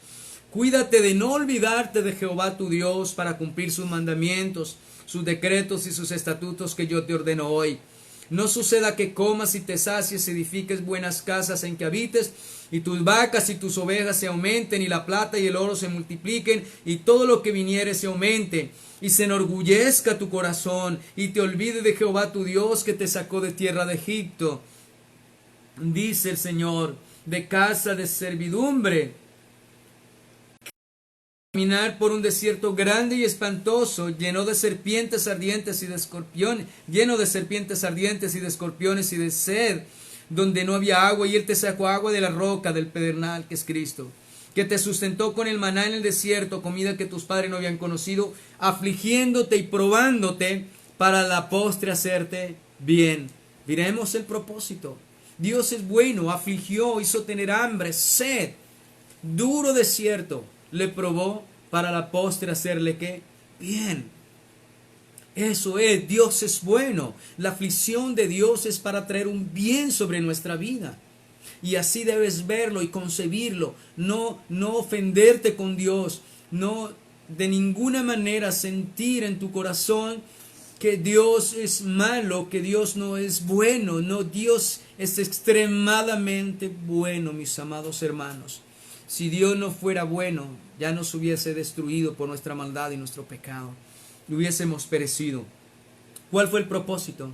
cuídate de no olvidarte de Jehová tu Dios para cumplir sus mandamientos, sus decretos y sus estatutos que yo te ordeno hoy. No suceda que comas y te sacies, edifiques buenas casas en que habites, y tus vacas y tus ovejas se aumenten, y la plata y el oro se multipliquen, y todo lo que viniere se aumente, y se enorgullezca tu corazón, y te olvide de Jehová tu Dios que te sacó de tierra de Egipto. Dice el Señor, de casa de servidumbre. Caminar por un desierto grande y espantoso, lleno de serpientes ardientes y de escorpiones, lleno de serpientes ardientes y de escorpiones y de sed, donde no había agua, y él te sacó agua de la roca, del pedernal, que es Cristo, que te sustentó con el maná en el desierto, comida que tus padres no habían conocido, afligiéndote y probándote para la postre hacerte bien. Miremos el propósito. Dios es bueno, afligió, hizo tener hambre, sed, duro desierto, le probó para la postre hacerle ¿qué? Bien. Eso es, Dios es bueno. La aflicción de Dios es para traer un bien sobre nuestra vida. Y así debes verlo y concebirlo. No ofenderte con Dios. No de ninguna manera sentir en tu corazón que Dios es malo, que Dios no es bueno. No, Dios es extremadamente bueno, mis amados hermanos. Si Dios no fuera bueno, ya nos hubiese destruido por nuestra maldad y nuestro pecado. Y hubiésemos perecido. ¿Cuál fue el propósito?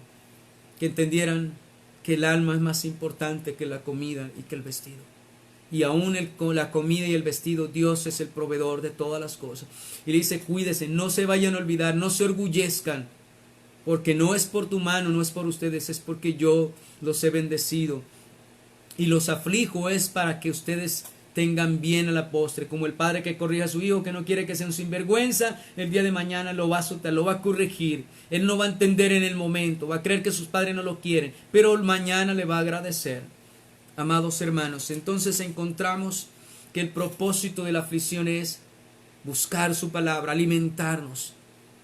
Que entendieran que el alma es más importante que la comida y que el vestido. Y aún con la comida y el vestido, Dios es el proveedor de todas las cosas. Y le dice, cuídense, no se vayan a olvidar, no se orgullezcan, porque no es por tu mano, no es por ustedes, es porque yo los he bendecido. Y los aflijo es para que ustedes tengan bien a la postre, como el padre que corrige a su hijo, que no quiere que sea un sinvergüenza, el día de mañana lo va a soltar, lo va a corregir. Él no va a entender en el momento, va a creer que sus padres no lo quieren, pero mañana le va a agradecer. Amados hermanos, entonces encontramos que el propósito de la aflicción es buscar su palabra, alimentarnos,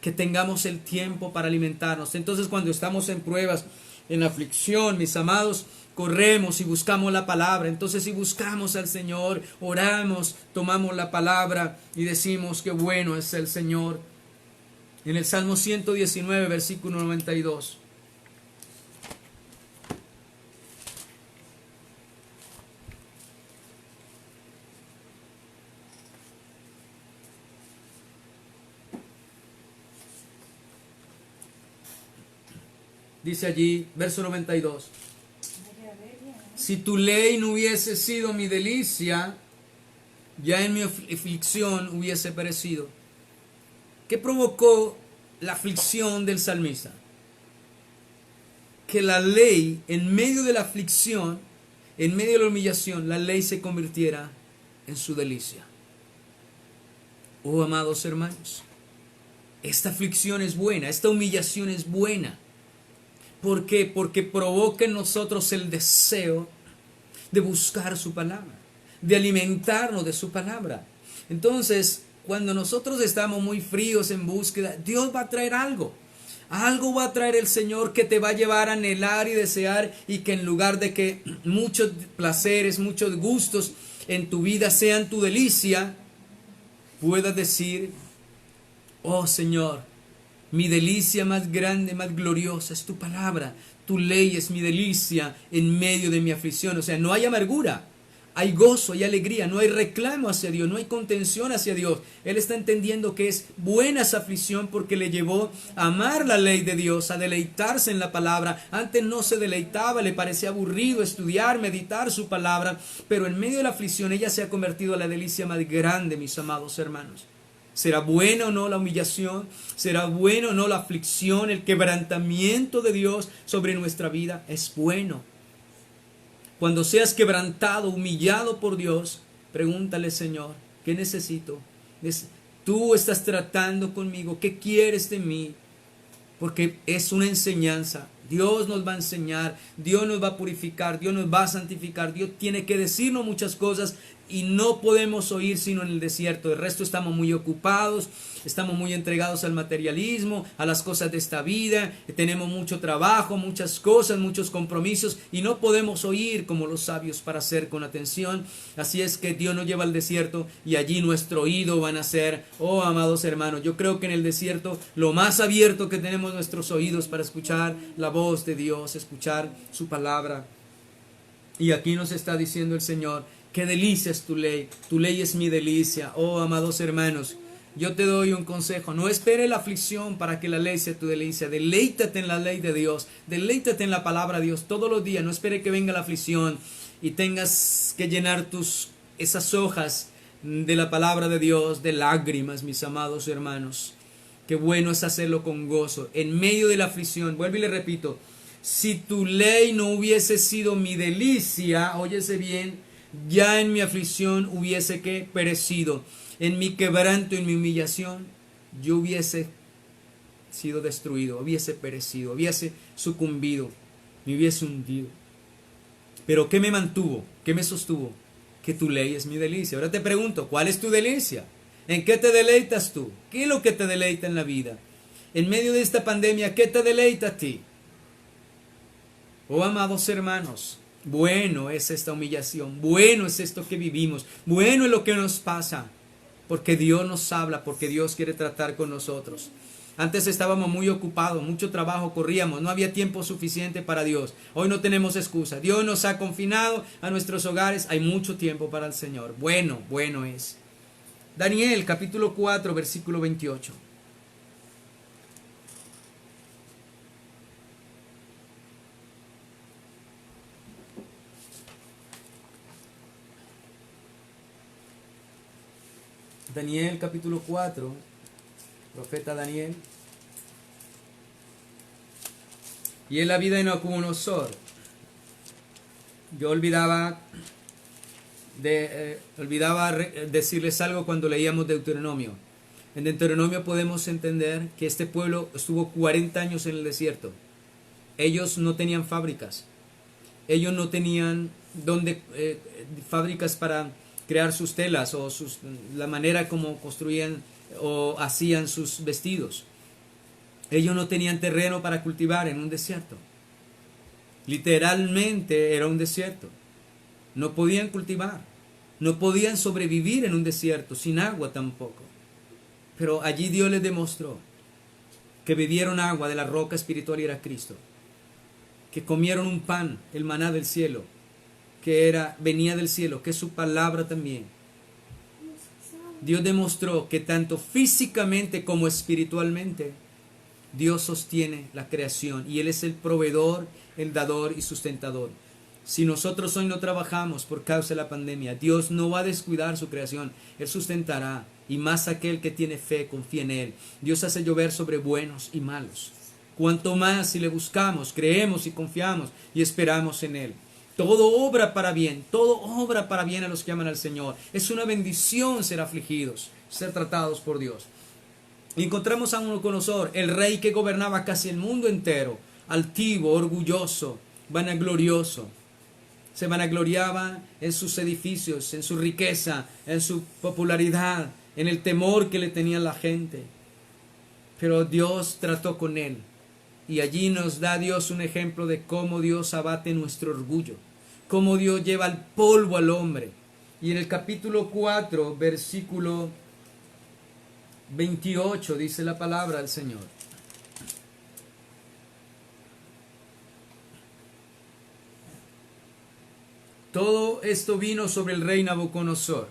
que tengamos el tiempo para alimentarnos. Entonces cuando estamos en pruebas, en aflicción, mis amados, corremos y buscamos la palabra. Entonces si buscamos al Señor, oramos, tomamos la palabra y decimos que bueno es el Señor. En el Salmo 119, versículo 92. Dice allí, verso 92. Si tu ley no hubiese sido mi delicia, ya en mi aflicción hubiese perecido. ¿Qué provocó la aflicción del salmista? Que la ley, en medio de la aflicción, en medio de la humillación, la ley se convirtiera en su delicia. Oh, amados hermanos, esta aflicción es buena, esta humillación es buena. ¿Por qué? Porque provoca en nosotros el deseo de buscar su palabra, de alimentarnos de su palabra. Entonces, cuando nosotros estamos muy fríos en búsqueda, Dios va a traer algo. Algo va a traer el Señor que te va a llevar a anhelar y desear, y que en lugar de que muchos placeres, muchos gustos en tu vida sean tu delicia, puedas decir, oh Señor, mi delicia más grande, más gloriosa es tu palabra. Tu ley es mi delicia en medio de mi aflicción. O sea, no hay amargura, hay gozo, hay alegría, no hay reclamo hacia Dios, no hay contención hacia Dios. Él está entendiendo que es buena esa aflicción porque le llevó a amar la ley de Dios, a deleitarse en la palabra. Antes no se deleitaba, le parecía aburrido estudiar, meditar su palabra, pero en medio de la aflicción ella se ha convertido en la delicia más grande, mis amados hermanos. ¿Será buena o no la humillación? ¿Será bueno o no la aflicción? El quebrantamiento de Dios sobre nuestra vida es bueno. Cuando seas quebrantado, humillado por Dios, pregúntale, Señor, ¿qué necesito? Tú estás tratando conmigo, ¿qué quieres de mí? porque es una enseñanza. Dios nos va a enseñar, Dios nos va a purificar, Dios nos va a santificar, Dios tiene que decirnos muchas cosas y no podemos oír sino en el desierto. El resto estamos muy ocupados, estamos muy entregados al materialismo, a las cosas de esta vida, tenemos mucho trabajo, muchas cosas, muchos compromisos y no podemos oír como los sabios para hacer con atención. Así es que Dios nos lleva al desierto y allí nuestro oído van a ser, oh amados hermanos, yo creo que en el desierto lo más abierto que tenemos nuestros oídos para escuchar la voz de Dios, escuchar su palabra. Y aquí nos está diciendo el Señor, qué delicia es tu ley es mi delicia. Oh amados hermanos, yo te doy un consejo, no espere la aflicción para que la ley sea tu delicia, deleítate en la ley de Dios, deleítate en la palabra de Dios todos los días, no espere que venga la aflicción y tengas que llenar esas hojas de la palabra de Dios de lágrimas, mis amados hermanos. Qué bueno es hacerlo con gozo, en medio de la aflicción. Vuelvo y le repito, si tu ley no hubiese sido mi delicia, óyese bien, ya en mi aflicción hubiese que perecido, en mi quebranto, en mi humillación, yo hubiese sido destruido, hubiese perecido, hubiese sucumbido, me hubiese hundido. Pero ¿qué me mantuvo? ¿Qué me sostuvo? Que tu ley es mi delicia. Ahora te pregunto, ¿cuál es tu delicia? ¿En qué te deleitas tú? ¿Qué es lo que te deleita en la vida? En medio de esta pandemia, ¿qué te deleita a ti? Oh amados hermanos, bueno es esta humillación, bueno es esto que vivimos, bueno es lo que nos pasa, porque Dios nos habla, porque Dios quiere tratar con nosotros. Antes estábamos muy ocupados, mucho trabajo corríamos, no había tiempo suficiente para Dios. Hoy no tenemos excusa, Dios nos ha confinado a nuestros hogares, hay mucho tiempo para el Señor. Bueno es. Daniel capítulo 4 versículo 28. Daniel capítulo 4, profeta Daniel. Y en la vida de Nabucodonosor, yo olvidaba decirles algo cuando leíamos Deuteronomio. En Deuteronomio podemos entender que este pueblo estuvo 40 años en el desierto. Ellos no tenían fábricas, ellos no tenían fábricas para crear sus telas o la manera como construían o hacían sus vestidos. Ellos no tenían terreno para cultivar en un desierto. Literalmente era un desierto. No podían cultivar, no podían sobrevivir en un desierto, sin agua tampoco. Pero allí Dios les demostró que bebieron agua de la roca espiritual y era Cristo. Que comieron un pan, el maná del cielo, venía del cielo, que es su palabra también. Dios demostró que tanto físicamente como espiritualmente Dios sostiene la creación y Él es el proveedor, el dador y sustentador. Si nosotros hoy no trabajamos por causa de la pandemia, Dios no va a descuidar su creación, Él sustentará, y más aquel que tiene fe, confía en Él. Dios hace llover sobre buenos y malos. Cuanto más si le buscamos, creemos y confiamos y esperamos en Él. Todo obra para bien, todo obra para bien a los que aman al Señor. Es una bendición ser afligidos, ser tratados por Dios. Y encontramos a Nabucodonosor, el rey que gobernaba casi el mundo entero, altivo, orgulloso, vanaglorioso. Se vanagloriaba en sus edificios, en su riqueza, en su popularidad, en el temor que le tenía la gente. Pero Dios trató con él. Y allí nos da Dios un ejemplo de cómo Dios abate nuestro orgullo, cómo Dios lleva al polvo al hombre. Y en el capítulo 4, versículo 28, dice la palabra del Señor. Todo esto vino sobre el rey Nabucodonosor.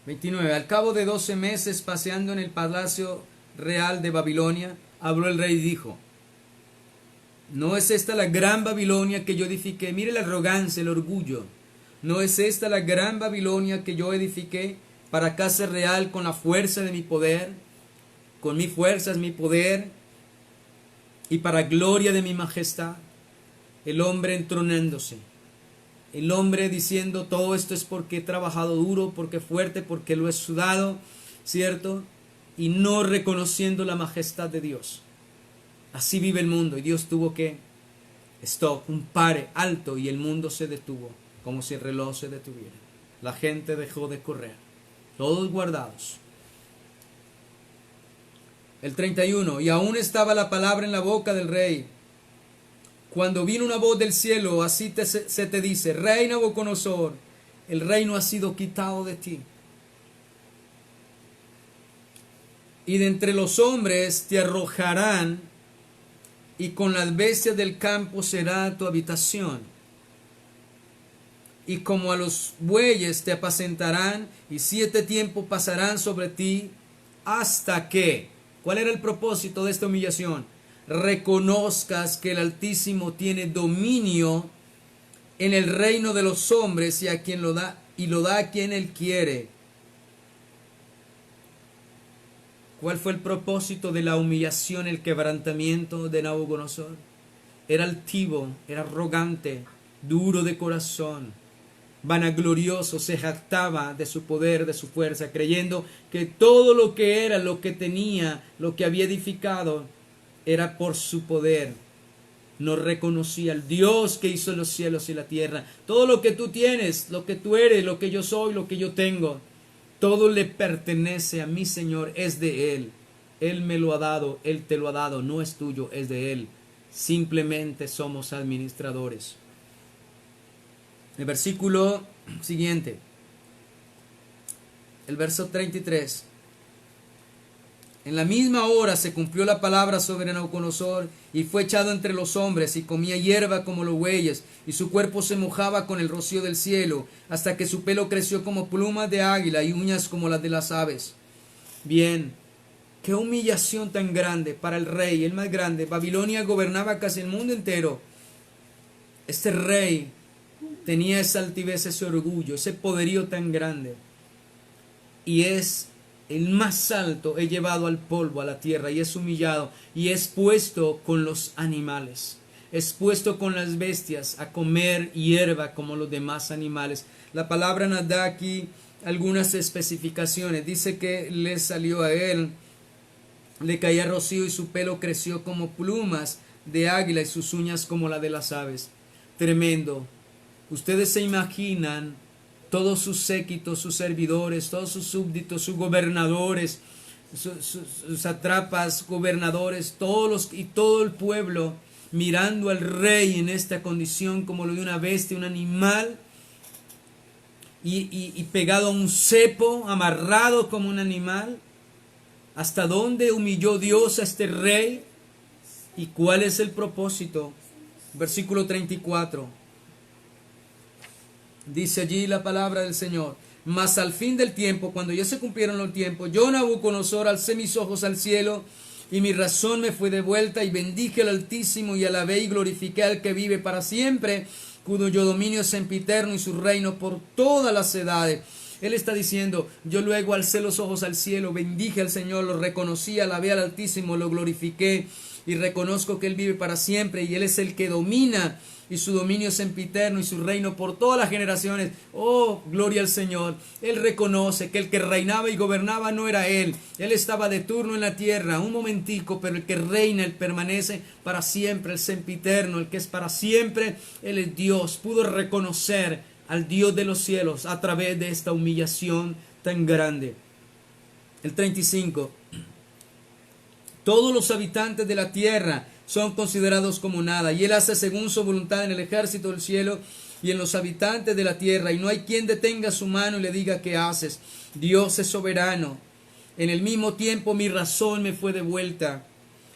29. Al cabo de 12 meses, paseando en el palacio real de Babilonia, habló el rey y dijo: ¿no es esta la gran Babilonia que yo edifiqué? Mire la arrogancia, el orgullo. ¿No es esta la gran Babilonia que yo edifiqué para casa real con la fuerza de mi poder? Con mi fuerza es mi poder y para gloria de mi majestad. El hombre entronándose, el hombre diciendo: todo esto es porque he trabajado duro, porque fuerte, porque lo he sudado, ¿cierto? y no reconociendo la majestad de Dios. Así vive el mundo y Dios tuvo que stop, un pare alto, y el mundo se detuvo como si el reloj se detuviera. La gente dejó de correr, todos guardados. El 31, y aún estaba la palabra en la boca del rey, cuando vino una voz del cielo, así se te dice: Rey Nabucodonosor, el reino ha sido quitado de ti, y de entre los hombres te arrojarán, y con las bestias del campo será tu habitación, y como a los bueyes te apacentarán, y 7 tiempos pasarán sobre ti, hasta que, ¿cuál era el propósito de esta humillación? Reconozcas que el Altísimo tiene dominio en el reino de los hombres, y a quien lo da, y lo da a quien él quiere. ¿Cuál fue el propósito de la humillación, el quebrantamiento de Nabucodonosor? Era altivo, era arrogante, duro de corazón, vanaglorioso, se jactaba de su poder, de su fuerza, creyendo que todo lo que era, lo que tenía, lo que había edificado, era por su poder. No reconocía al Dios que hizo los cielos y la tierra. Todo lo que tú tienes, lo que tú eres, lo que yo soy, lo que yo tengo, todo le pertenece a mi Señor, es de Él. Él me lo ha dado, Él te lo ha dado, no es tuyo, es de Él. Simplemente somos administradores. El versículo siguiente, el verso 33. En la misma hora se cumplió la palabra sobre Nabucodonosor, y fue echado entre los hombres, y comía hierba como los bueyes, y su cuerpo se mojaba con el rocío del cielo, hasta que su pelo creció como plumas de águila y uñas como las de las aves. Bien, qué humillación tan grande para el rey, el más grande. Babilonia gobernaba casi el mundo entero. Este rey tenía esa altivez, ese orgullo, ese poderío tan grande, y es el más alto, es llevado al polvo, a la tierra, y es humillado, y es puesto con los animales, es puesto con las bestias a comer hierba como los demás animales. La palabra nos da aquí algunas especificaciones. Dice que le salió a él, le caía rocío, y su pelo creció como plumas de águila, y sus uñas como la de las aves. Tremendo. Ustedes se imaginan todos sus séquitos, sus servidores, todos sus súbditos, sus gobernadores, sus satrapas, gobernadores, y todo el pueblo mirando al rey en esta condición como lo de una bestia, un animal, y pegado a un cepo, amarrado como un animal. ¿Hasta dónde humilló Dios a este rey? ¿Y cuál es el propósito? Versículo 34. Dice allí la palabra del Señor: mas al fin del tiempo, cuando ya se cumplieron los tiempos, yo, Nabucodonosor, alcé mis ojos al cielo, y mi razón me fue devuelta, y bendije al Altísimo, y alabé y glorifiqué al que vive para siempre, cuyo dominio es sempiterno, y su reino por todas las edades. Él está diciendo: yo luego alcé los ojos al cielo, bendije al Señor, lo reconocí, alabé al Altísimo, lo glorifiqué, y reconozco que Él vive para siempre, y Él es el que domina, y su dominio es sempiterno, y su reino por todas las generaciones. Oh, gloria al Señor. Él reconoce que el que reinaba y gobernaba no era Él. Él estaba de turno en la tierra, un momentico, pero el que reina, Él permanece para siempre, el sempiterno, el que es para siempre. Él es Dios. Pudo reconocer al Dios de los cielos a través de esta humillación tan grande. El 35. Todos los habitantes de la tierra son considerados como nada, y Él hace según su voluntad en el ejército del cielo y en los habitantes de la tierra, y no hay quien detenga su mano y le diga: ¿qué haces? Dios es soberano. En el mismo tiempo mi razón me fue devuelta,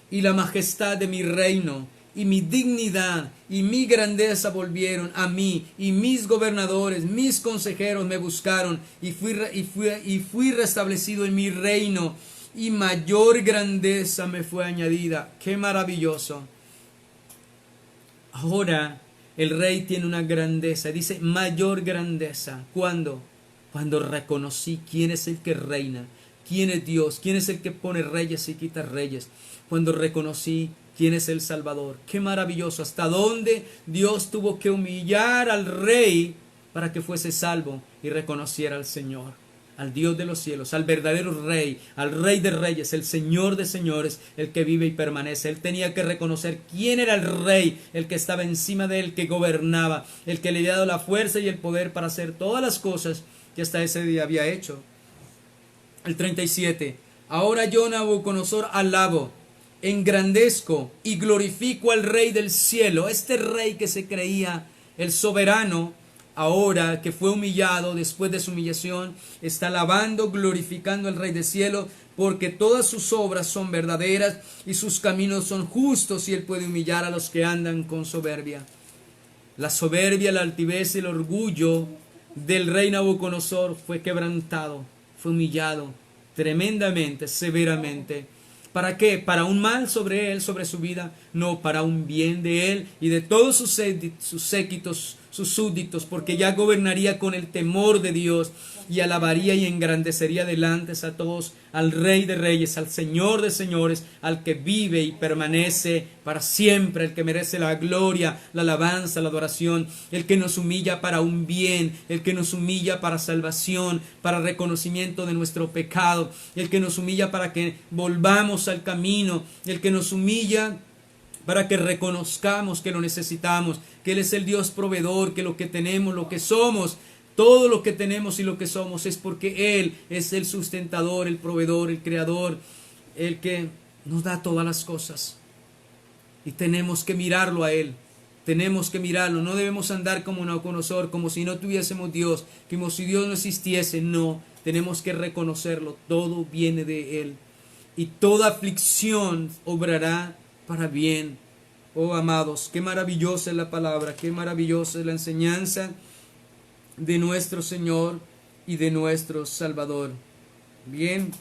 y la majestad de mi reino, y mi dignidad y mi grandeza volvieron a mí, y mis gobernadores, mis consejeros me buscaron, y fui restablecido en mi reino, y mayor grandeza me fue añadida. ¡Qué maravilloso! Ahora el rey tiene una grandeza, dice mayor grandeza. ¿Cuándo? Cuando reconocí quién es el que reina, quién es Dios, quién es el que pone reyes y quita reyes. Cuando reconocí quién es el Salvador. ¡Qué maravilloso! Hasta dónde Dios tuvo que humillar al rey para que fuese salvo y reconociera al Señor. al Dios de los cielos, al verdadero Rey, al Rey de Reyes, el Señor de Señores, el que vive y permanece. Él tenía que reconocer quién era el Rey, el que estaba encima de él, que gobernaba, el que le había dado la fuerza y el poder para hacer todas las cosas que hasta ese día había hecho. El 37. Ahora yo, Nabucodonosor, alabo, engrandezco y glorifico al Rey del cielo. Este Rey que se creía el soberano, ahora que fue humillado, después de su humillación, está alabando, glorificando al Rey del cielo, porque todas sus obras son verdaderas y sus caminos son justos, y él puede humillar a los que andan con soberbia. La soberbia, la altivez y el orgullo del rey Nabucodonosor fue quebrantado, fue humillado tremendamente, severamente. ¿Para qué? ¿Para un mal sobre él, sobre su vida? No, para un bien de él y de todos sus séquitos, sus súbditos, porque ya gobernaría con el temor de Dios y alabaría y engrandecería delante a todos al Rey de Reyes, al Señor de Señores, al que vive y permanece para siempre, el que merece la gloria, la alabanza, la adoración, el que nos humilla para un bien, el que nos humilla para salvación, para reconocimiento de nuestro pecado, el que nos humilla para que volvamos al camino, el que nos humilla para que reconozcamos que lo necesitamos, que Él es el Dios proveedor, que lo que tenemos, lo que somos, todo lo que tenemos y lo que somos es porque Él es el sustentador, el proveedor, el creador, el que nos da todas las cosas. Y tenemos que mirarlo a Él, tenemos que mirarlo, no debemos andar como Nabucodonosor, como si no tuviésemos Dios, como si Dios no existiese, no, tenemos que reconocerlo, todo viene de Él. Y toda aflicción obrará para bien. Oh amados, qué maravillosa es la palabra, qué maravillosa es la enseñanza de nuestro Señor y de nuestro Salvador. Bien,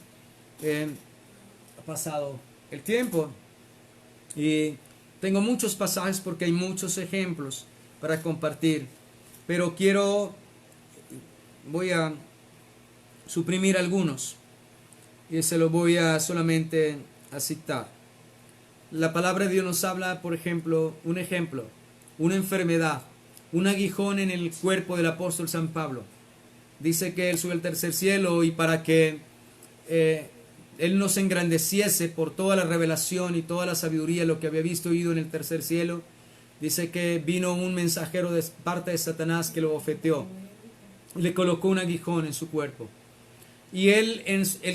ha pasado el tiempo y tengo muchos pasajes porque hay muchos ejemplos para compartir, pero voy a suprimir algunos y se los voy a solamente a citar. La palabra de Dios nos habla, por ejemplo, una enfermedad, un aguijón en el cuerpo del apóstol San Pablo. Dice que él sube al tercer cielo y para que él nos engrandeciese por toda la revelación y toda la sabiduría, lo que había visto y oído en el tercer cielo, dice que vino un mensajero de parte de Satanás que lo bofeteó y le colocó un aguijón en su cuerpo. Y él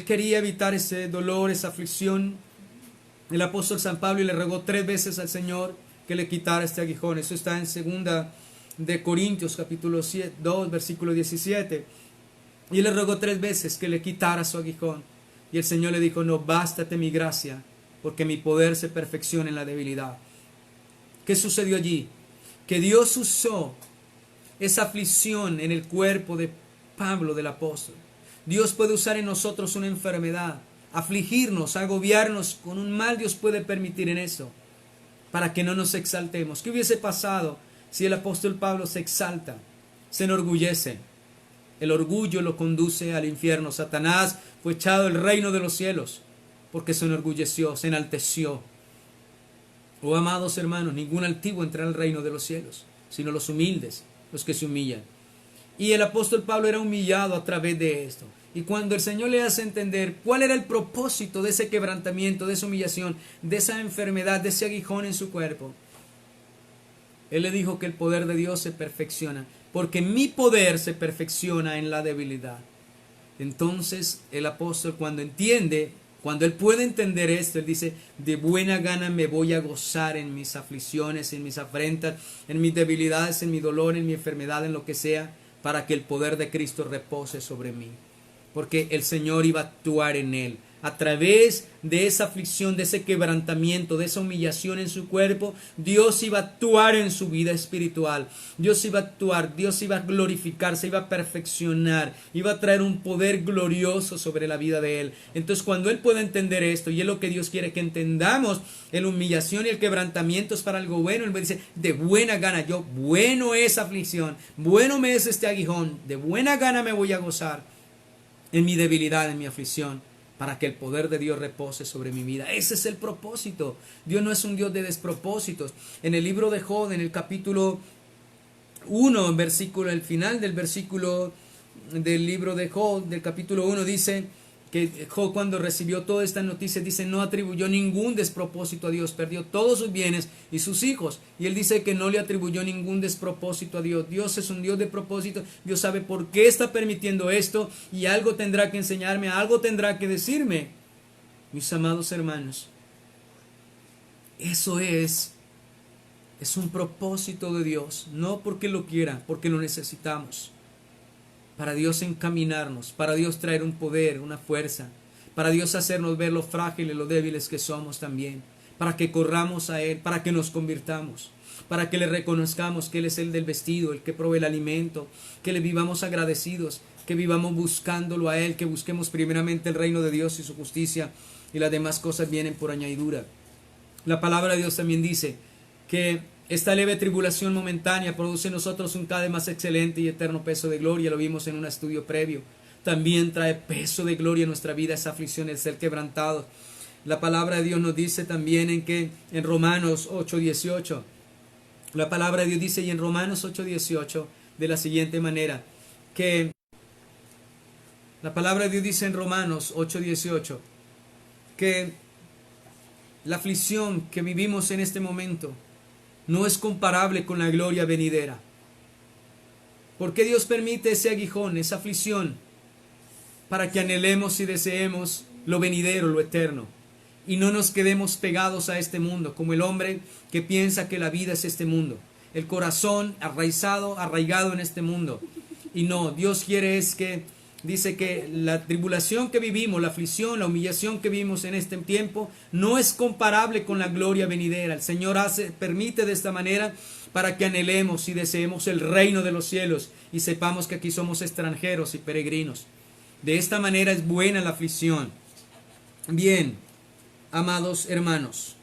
quería evitar ese dolor, esa aflicción. El apóstol San Pablo le rogó 3 veces al Señor que le quitara este aguijón. Eso está en 2 de Corintios capítulo 2 versículo 17. Y él le rogó 3 veces que le quitara su aguijón. Y el Señor le dijo: no, bástate mi gracia, porque mi poder se perfecciona en la debilidad. ¿Qué sucedió allí? Que Dios usó esa aflicción en el cuerpo de Pablo, del apóstol. Dios puede usar en nosotros una enfermedad, afligirnos, agobiarnos con un mal. Dios puede permitir en eso, para que no nos exaltemos. ¿Qué hubiese pasado si el apóstol Pablo se exalta, se enorgullece? El orgullo lo conduce al infierno. Satanás fue echado del reino de los cielos porque se enorgulleció, se enalteció. Oh amados hermanos, ningún altivo entrará al reino de los cielos, sino los humildes, los que se humillan. Y el apóstol Pablo era humillado a través de esto. Y cuando el Señor le hace entender cuál era el propósito de ese quebrantamiento, de esa humillación, de esa enfermedad, de ese aguijón en su cuerpo, Él le dijo que el poder de Dios se perfecciona, porque mi poder se perfecciona en la debilidad. Entonces el apóstol, cuando él puede entender esto, él dice: de buena gana me voy a gozar en mis aflicciones, en mis afrentas, en mis debilidades, en mi dolor, en mi enfermedad, en lo que sea, para que el poder de Cristo repose sobre mí. Porque el Señor iba a actuar en él. A través de esa aflicción, de ese quebrantamiento, de esa humillación en su cuerpo, Dios iba a actuar en su vida espiritual. Dios iba a actuar, Dios iba a glorificarse, iba a perfeccionar, iba a traer un poder glorioso sobre la vida de él. Entonces, cuando él pueda entender esto, y es lo que Dios quiere que entendamos, la humillación y el quebrantamiento es para algo bueno. Él me dice: de buena gana, bueno es aflicción, bueno me es este aguijón, de buena gana me voy a gozar en mi debilidad, en mi aflicción, para que el poder de Dios repose sobre mi vida. Ese es el propósito. Dios no es un Dios de despropósitos. En el libro de Job, en el capítulo 1, el final del versículo del libro de Job, del capítulo 1, dice que Job, cuando recibió toda esta noticia, dice, no atribuyó ningún despropósito a Dios, perdió todos sus bienes y sus hijos, y él dice que no le atribuyó ningún despropósito a Dios. Dios es un Dios de propósito. Dios sabe por qué está permitiendo esto, y algo tendrá que enseñarme, algo tendrá que decirme. Mis amados hermanos, eso es un propósito de Dios, no porque lo quiera, porque lo necesitamos. Para Dios encaminarnos, para Dios traer un poder, una fuerza, para Dios hacernos ver lo frágiles, lo débiles que somos también, para que corramos a Él, para que nos convirtamos, para que le reconozcamos que Él es el del vestido, el que provee el alimento, que le vivamos agradecidos, que vivamos buscándolo a Él, que busquemos primeramente el reino de Dios y su justicia, y las demás cosas vienen por añadidura. La palabra de Dios también dice que esta leve tribulación momentánea produce en nosotros un cada vez más excelente y eterno peso de gloria. Lo vimos en un estudio previo. También trae peso de gloria en nuestra vida esa aflicción, el ser quebrantado. La palabra de Dios nos dice también en Romanos 8:18. La palabra de Dios dice y en Romanos 8:18 de la siguiente manera, que la palabra de Dios dice en Romanos 8:18 que la aflicción que vivimos en este momento no es comparable con la gloria venidera. ¿Por qué Dios permite ese aguijón, esa aflicción? Para que anhelemos y deseemos lo venidero, lo eterno, y no nos quedemos pegados a este mundo, como el hombre que piensa que la vida es este mundo, el corazón arraigado en este mundo. Y no, Dios quiere es que, dice que la tribulación que vivimos, la aflicción, la humillación que vivimos en este tiempo, no es comparable con la gloria venidera. El Señor permite de esta manera para que anhelemos y deseemos el reino de los cielos y sepamos que aquí somos extranjeros y peregrinos. De esta manera es buena la aflicción. Bien, amados hermanos,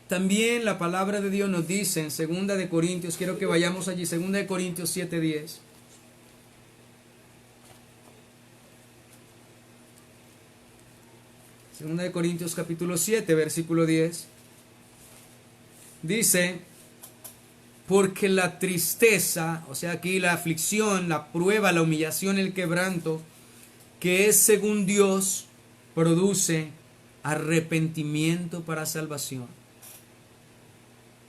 también la palabra de Dios nos dice en 2 de Corintios, quiero que vayamos allí, 2 de Corintios 7:10. Segunda de Corintios capítulo 7, versículo 10. Dice, porque la tristeza, o sea aquí la aflicción, la prueba, la humillación, el quebranto, que es según Dios, produce arrepentimiento para salvación.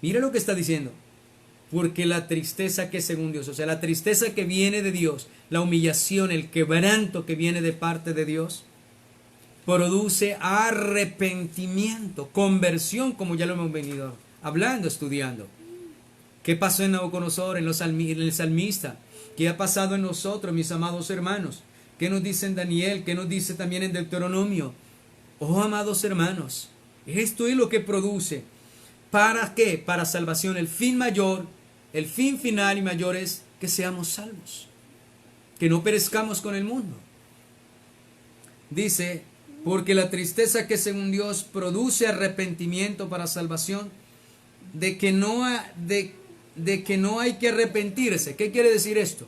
Mira lo que está diciendo. Porque la tristeza que es según Dios, o sea, la tristeza que viene de Dios, la humillación, el quebranto que viene de parte de Dios, produce arrepentimiento, conversión, como ya lo hemos venido hablando, estudiando. ¿Qué pasó en Nabucodonosor, en el salmista? ¿Qué ha pasado en nosotros, mis amados hermanos? ¿Qué nos dice en Daniel? ¿Qué nos dice también en Deuteronomio? Oh, amados hermanos, esto es lo que produce. ¿Para qué? Para salvación. El fin mayor, el fin final y mayor es que seamos salvos, que no perezcamos con el mundo. Dice, porque la tristeza que según Dios produce arrepentimiento para salvación, de que no hay que arrepentirse. ¿Qué quiere decir esto?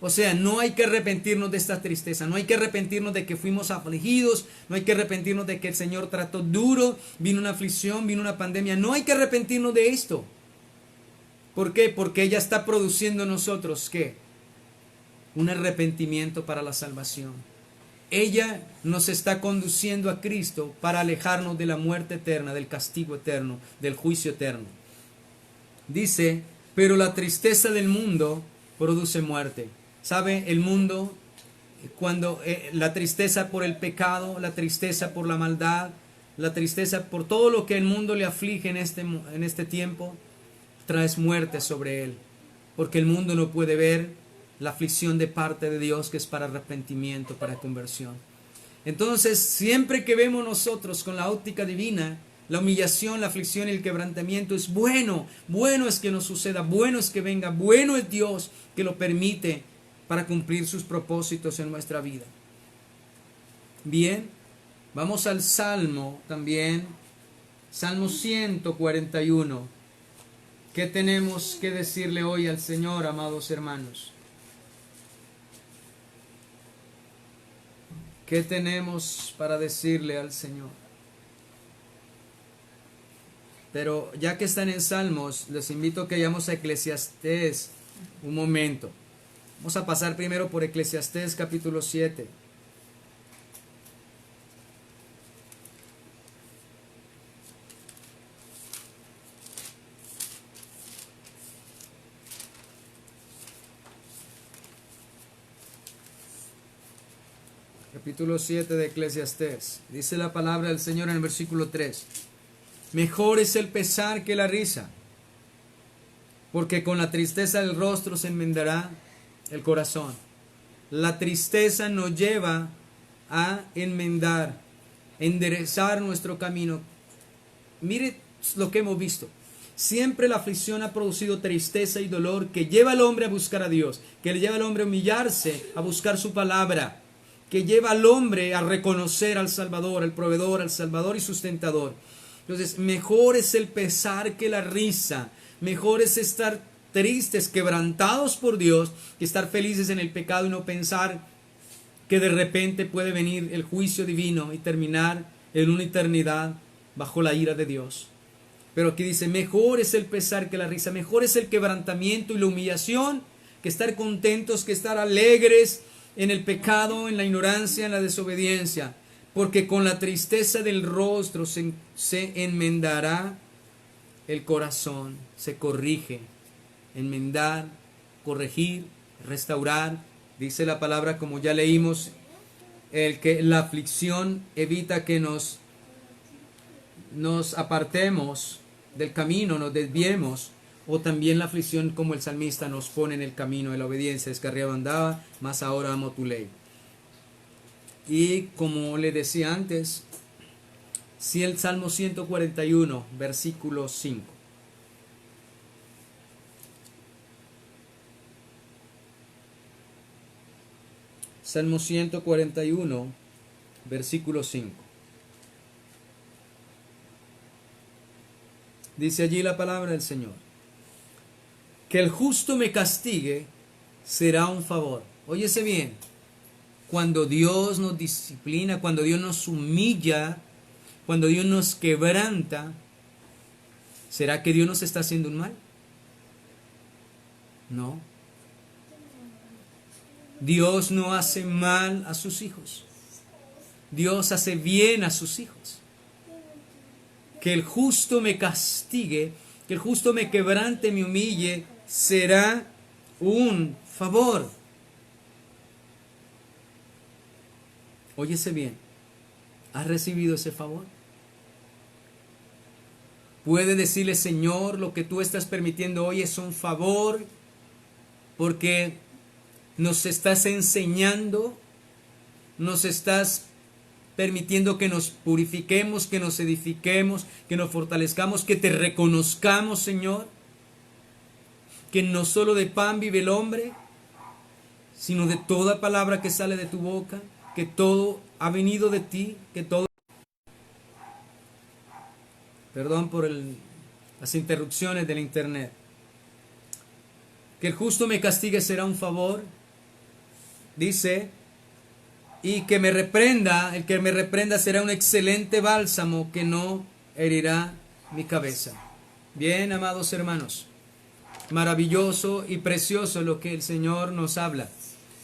O sea, no hay que arrepentirnos de esta tristeza, no hay que arrepentirnos de que fuimos afligidos, no hay que arrepentirnos de que el Señor trató duro, vino una aflicción, vino una pandemia, no hay que arrepentirnos de esto. ¿Por qué? Porque ella está produciendo en nosotros, ¿qué? Un arrepentimiento para la salvación. Ella nos está conduciendo a Cristo para alejarnos de la muerte eterna, del castigo eterno, del juicio eterno. Dice, pero la tristeza del mundo produce muerte. ¿Sabe? El mundo, cuando la tristeza por el pecado, la tristeza por la maldad, la tristeza por todo lo que el mundo le aflige en este tiempo, trae muerte sobre él. Porque el mundo no puede ver la aflicción de parte de Dios, que es para arrepentimiento, para conversión. Entonces, siempre que vemos nosotros con la óptica divina, la humillación, la aflicción y el quebrantamiento es bueno. Bueno es que nos suceda, bueno es que venga, bueno es Dios que lo permite para cumplir sus propósitos en nuestra vida. Bien, vamos al Salmo también, Salmo 141. ¿Qué tenemos que decirle hoy al Señor, amados hermanos? ¿Qué tenemos para decirle al Señor? Pero ya que están en Salmos, les invito a que vayamos a Eclesiastés un momento. Vamos a pasar primero por Eclesiastés capítulo 7. Capítulo 7 de Eclesiastés. Dice la palabra del Señor en el versículo 3. Mejor es el pesar que la risa, porque con la tristeza del rostro se enmendará el corazón. La tristeza nos lleva a enmendar, enderezar nuestro camino. Mire lo que hemos visto. Siempre la aflicción ha producido tristeza y dolor que lleva al hombre a buscar a Dios, que le lleva al hombre a humillarse, a buscar su palabra, que lleva al hombre a reconocer al Salvador, al proveedor, al Salvador y sustentador. Entonces, mejor es el pesar que la risa. Mejor es estar tristes, quebrantados por Dios, que estar felices en el pecado y no pensar que de repente puede venir el juicio divino y terminar en una eternidad bajo la ira de Dios. Pero aquí dice, mejor es el pesar que la risa, mejor es el quebrantamiento y la humillación que estar contentos, que estar alegres en el pecado, en la ignorancia, en la desobediencia. Porque con la tristeza del rostro se enmendará el corazón, se corrige. Enmendar, corregir, restaurar. Dice la palabra, como ya leímos, el que la aflicción evita que nos apartemos del camino, nos desviemos, o también la aflicción, como el salmista, nos pone en el camino de la obediencia. Descarriado andaba, mas ahora amo tu ley. Y como le decía antes, si el Salmo 141, versículo 5. Salmo 141, versículo 5. Dice allí la palabra del Señor: que el justo me castigue será un favor. Óyese bien, cuando Dios nos disciplina, cuando Dios nos humilla, cuando Dios nos quebranta, ¿será que Dios nos está haciendo un mal? No. Dios no hace mal a sus hijos. Dios hace bien a sus hijos. Que el justo me castigue, que el justo me quebrante, me humille, será un favor. Óyese bien, ¿has recibido ese favor? Puede decirle, Señor, lo que tú estás permitiendo hoy es un favor, porque nos estás enseñando, nos estás permitiendo que nos purifiquemos, que nos edifiquemos, que nos fortalezcamos, que te reconozcamos, Señor, que no solo de pan vive el hombre, sino de toda palabra que sale de tu boca, que todo ha venido de ti, que todo... Perdón por las interrupciones del internet. Que el justo me castigue será un favor, dice, y que me reprenda, el que me reprenda será un excelente bálsamo que no herirá mi cabeza. Bien, amados hermanos, maravilloso y precioso lo que el Señor nos habla.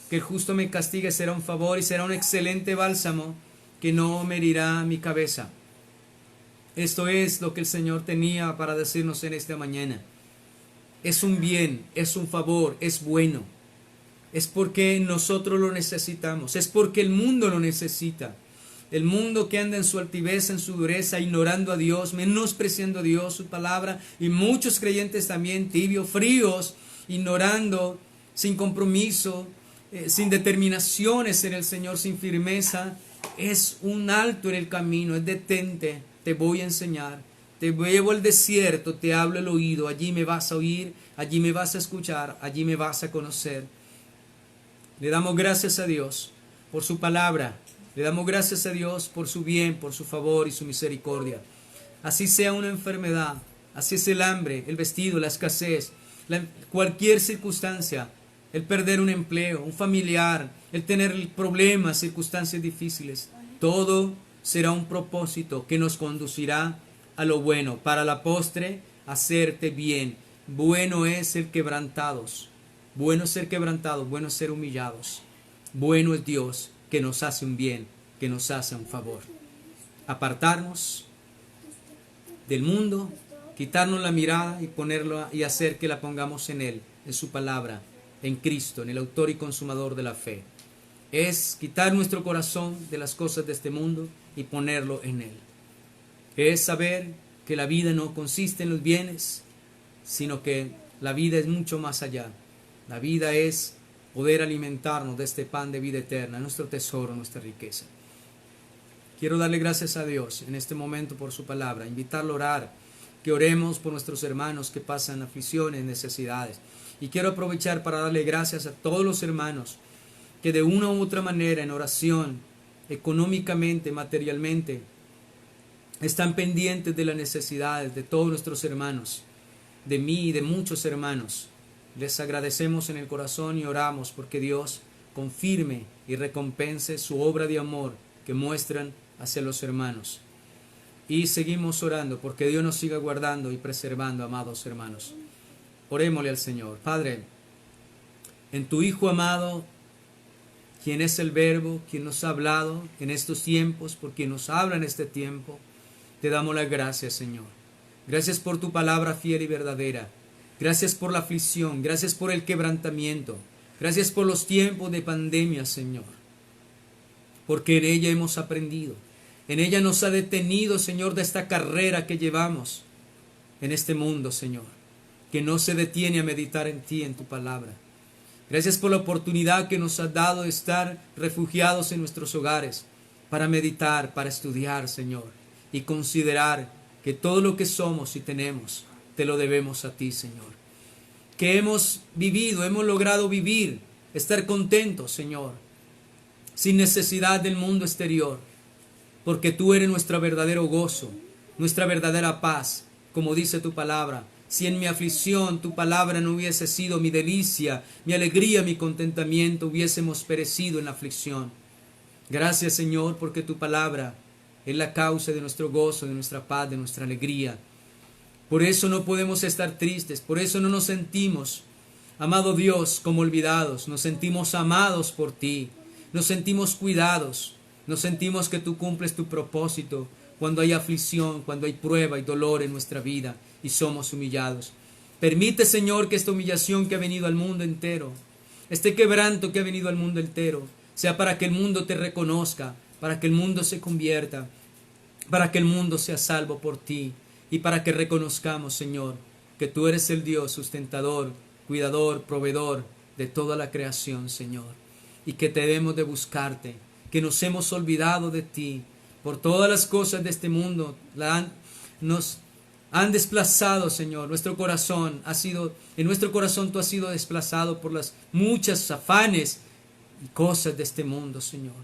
Que el justo me castigue será un favor y será un excelente bálsamo que no me herirá mi cabeza. Esto es lo que el Señor tenía para decirnos en esta mañana. Es un bien, es un favor, es bueno. Es porque nosotros lo necesitamos, es porque el mundo lo necesita. El mundo que anda en su altivez, en su dureza, ignorando a Dios, menospreciando a Dios, su palabra, y muchos creyentes también tibios, fríos, ignorando, sin compromiso, sin determinaciones en el Señor, sin firmeza. Es un alto en el camino, es detente, te voy a enseñar, te llevo al desierto, te hablo al oído, allí me vas a oír, allí me vas a escuchar, allí me vas a conocer. Le damos gracias a Dios por su palabra, le damos gracias a Dios por su bien, por su favor y su misericordia. Así sea una enfermedad, así es el hambre, el vestido, la escasez, cualquier circunstancia, el perder un empleo, un familiar, el tener problemas, circunstancias difíciles, todo será un propósito que nos conducirá a lo bueno, para la postre hacerte bien. Bueno es el quebrantados, bueno es ser quebrantados, bueno es ser humillados. Bueno es Dios que nos hace un bien, que nos hace un favor. Apartarnos del mundo, quitarnos la mirada y ponerlo y hacer que la pongamos en Él, en su palabra, en Cristo, en el autor y consumador de la fe. Es quitar nuestro corazón de las cosas de este mundo y ponerlo en Él. Es saber que la vida no consiste en los bienes, sino que la vida es mucho más allá. La vida es poder alimentarnos de este pan de vida eterna, nuestro tesoro, nuestra riqueza. Quiero darle gracias a Dios en este momento por su palabra, invitarlo a orar, que oremos por nuestros hermanos que pasan aflicciones, necesidades. Y quiero aprovechar para darle gracias a todos los hermanos que de una u otra manera en oración, económicamente, materialmente, están pendientes de las necesidades de todos nuestros hermanos, de mí y de muchos hermanos. Les agradecemos en el corazón y oramos porque Dios confirme y recompense su obra de amor que muestran hacia los hermanos. Y seguimos orando porque Dios nos siga guardando y preservando, amados hermanos. Orémosle al Señor. Padre, en tu Hijo amado, quien es el Verbo, quien nos ha hablado en estos tiempos, por quien nos habla en este tiempo, te damos las gracias, Señor. Gracias por tu palabra fiel y verdadera. Gracias por la aflicción, gracias por el quebrantamiento, gracias por los tiempos de pandemia, Señor. Porque en ella hemos aprendido, en ella nos ha detenido, Señor, de esta carrera que llevamos en este mundo, Señor, que no se detiene a meditar en ti, en tu palabra. Gracias por la oportunidad que nos has dado de estar refugiados en nuestros hogares, para meditar, para estudiar, Señor, y considerar que todo lo que somos y tenemos, te lo debemos a ti, Señor. Que hemos vivido, hemos logrado vivir, estar contentos, Señor, sin necesidad del mundo exterior, porque tú eres nuestro verdadero gozo, nuestra verdadera paz, como dice tu palabra. Si en mi aflicción tu palabra no hubiese sido mi delicia, mi alegría, mi contentamiento, hubiésemos perecido en la aflicción. Gracias, Señor, porque tu palabra es la causa de nuestro gozo, de nuestra paz, de nuestra alegría. Por eso no podemos estar tristes, por eso no nos sentimos, amado Dios, como olvidados. Nos sentimos amados por ti, nos sentimos cuidados, nos sentimos que tú cumples tu propósito cuando hay aflicción, cuando hay prueba y dolor en nuestra vida y somos humillados. Permite, Señor, que esta humillación que ha venido al mundo entero, este quebranto que ha venido al mundo entero, sea para que el mundo te reconozca, para que el mundo se convierta, para que el mundo sea salvo por ti. Y para que reconozcamos, Señor, que tú eres el Dios sustentador, cuidador, proveedor de toda la creación, Señor. Y que debemos de buscarte, que nos hemos olvidado de ti. Por todas las cosas de este mundo nos han desplazado, Señor. En nuestro corazón tú has sido desplazado por las muchas afanes y cosas de este mundo, Señor.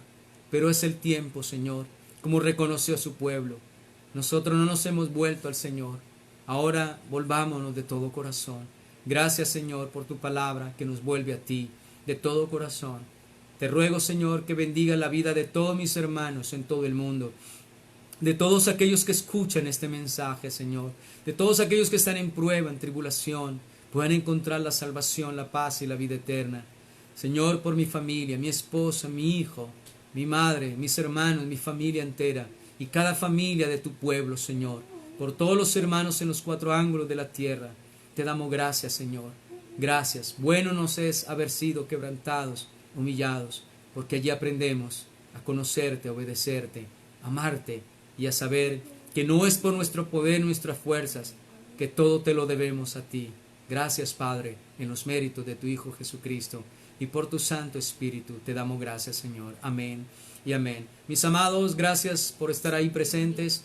Pero es el tiempo, Señor, como reconoció su pueblo. Nosotros no nos hemos vuelto al Señor. Ahora volvámonos de todo corazón. Gracias, Señor, por tu palabra que nos vuelve a ti de todo corazón. Te ruego, Señor, que bendiga la vida de todos mis hermanos en todo el mundo, de todos aquellos que escuchan este mensaje, Señor, de todos aquellos que están en prueba, en tribulación, puedan encontrar la salvación, la paz y la vida eterna. Señor, por mi familia, mi esposa, mi hijo, mi madre, mis hermanos, mi familia entera, y cada familia de tu pueblo, Señor, por todos los hermanos en los cuatro ángulos de la tierra, te damos gracias, Señor. Gracias. Bueno nos es haber sido quebrantados, humillados, porque allí aprendemos a conocerte, a obedecerte, a amarte y a saber que no es por nuestro poder, nuestras fuerzas, que todo te lo debemos a ti. Gracias, Padre, en los méritos de tu Hijo Jesucristo y por tu Santo Espíritu. Te damos gracias, Señor. Amén y amén. Mis amados, gracias por estar ahí presentes.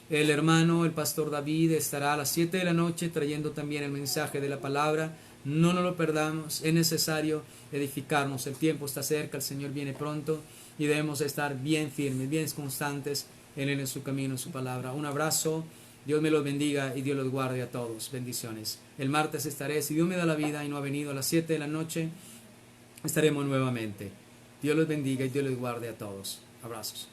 El hermano, el pastor David, estará a las 7 de la noche trayendo también el mensaje de la palabra. No nos lo perdamos, es necesario edificarnos. El tiempo está cerca, el Señor viene pronto y debemos estar bien firmes, bien constantes en Él, en su camino, en su palabra. Un abrazo, Dios me los bendiga y Dios los guarde a todos. Bendiciones. El martes estaré, si Dios me da la vida y no ha venido, a las 7 de la noche, estaremos nuevamente. Dios los bendiga y Dios los guarde a todos. Abrazos.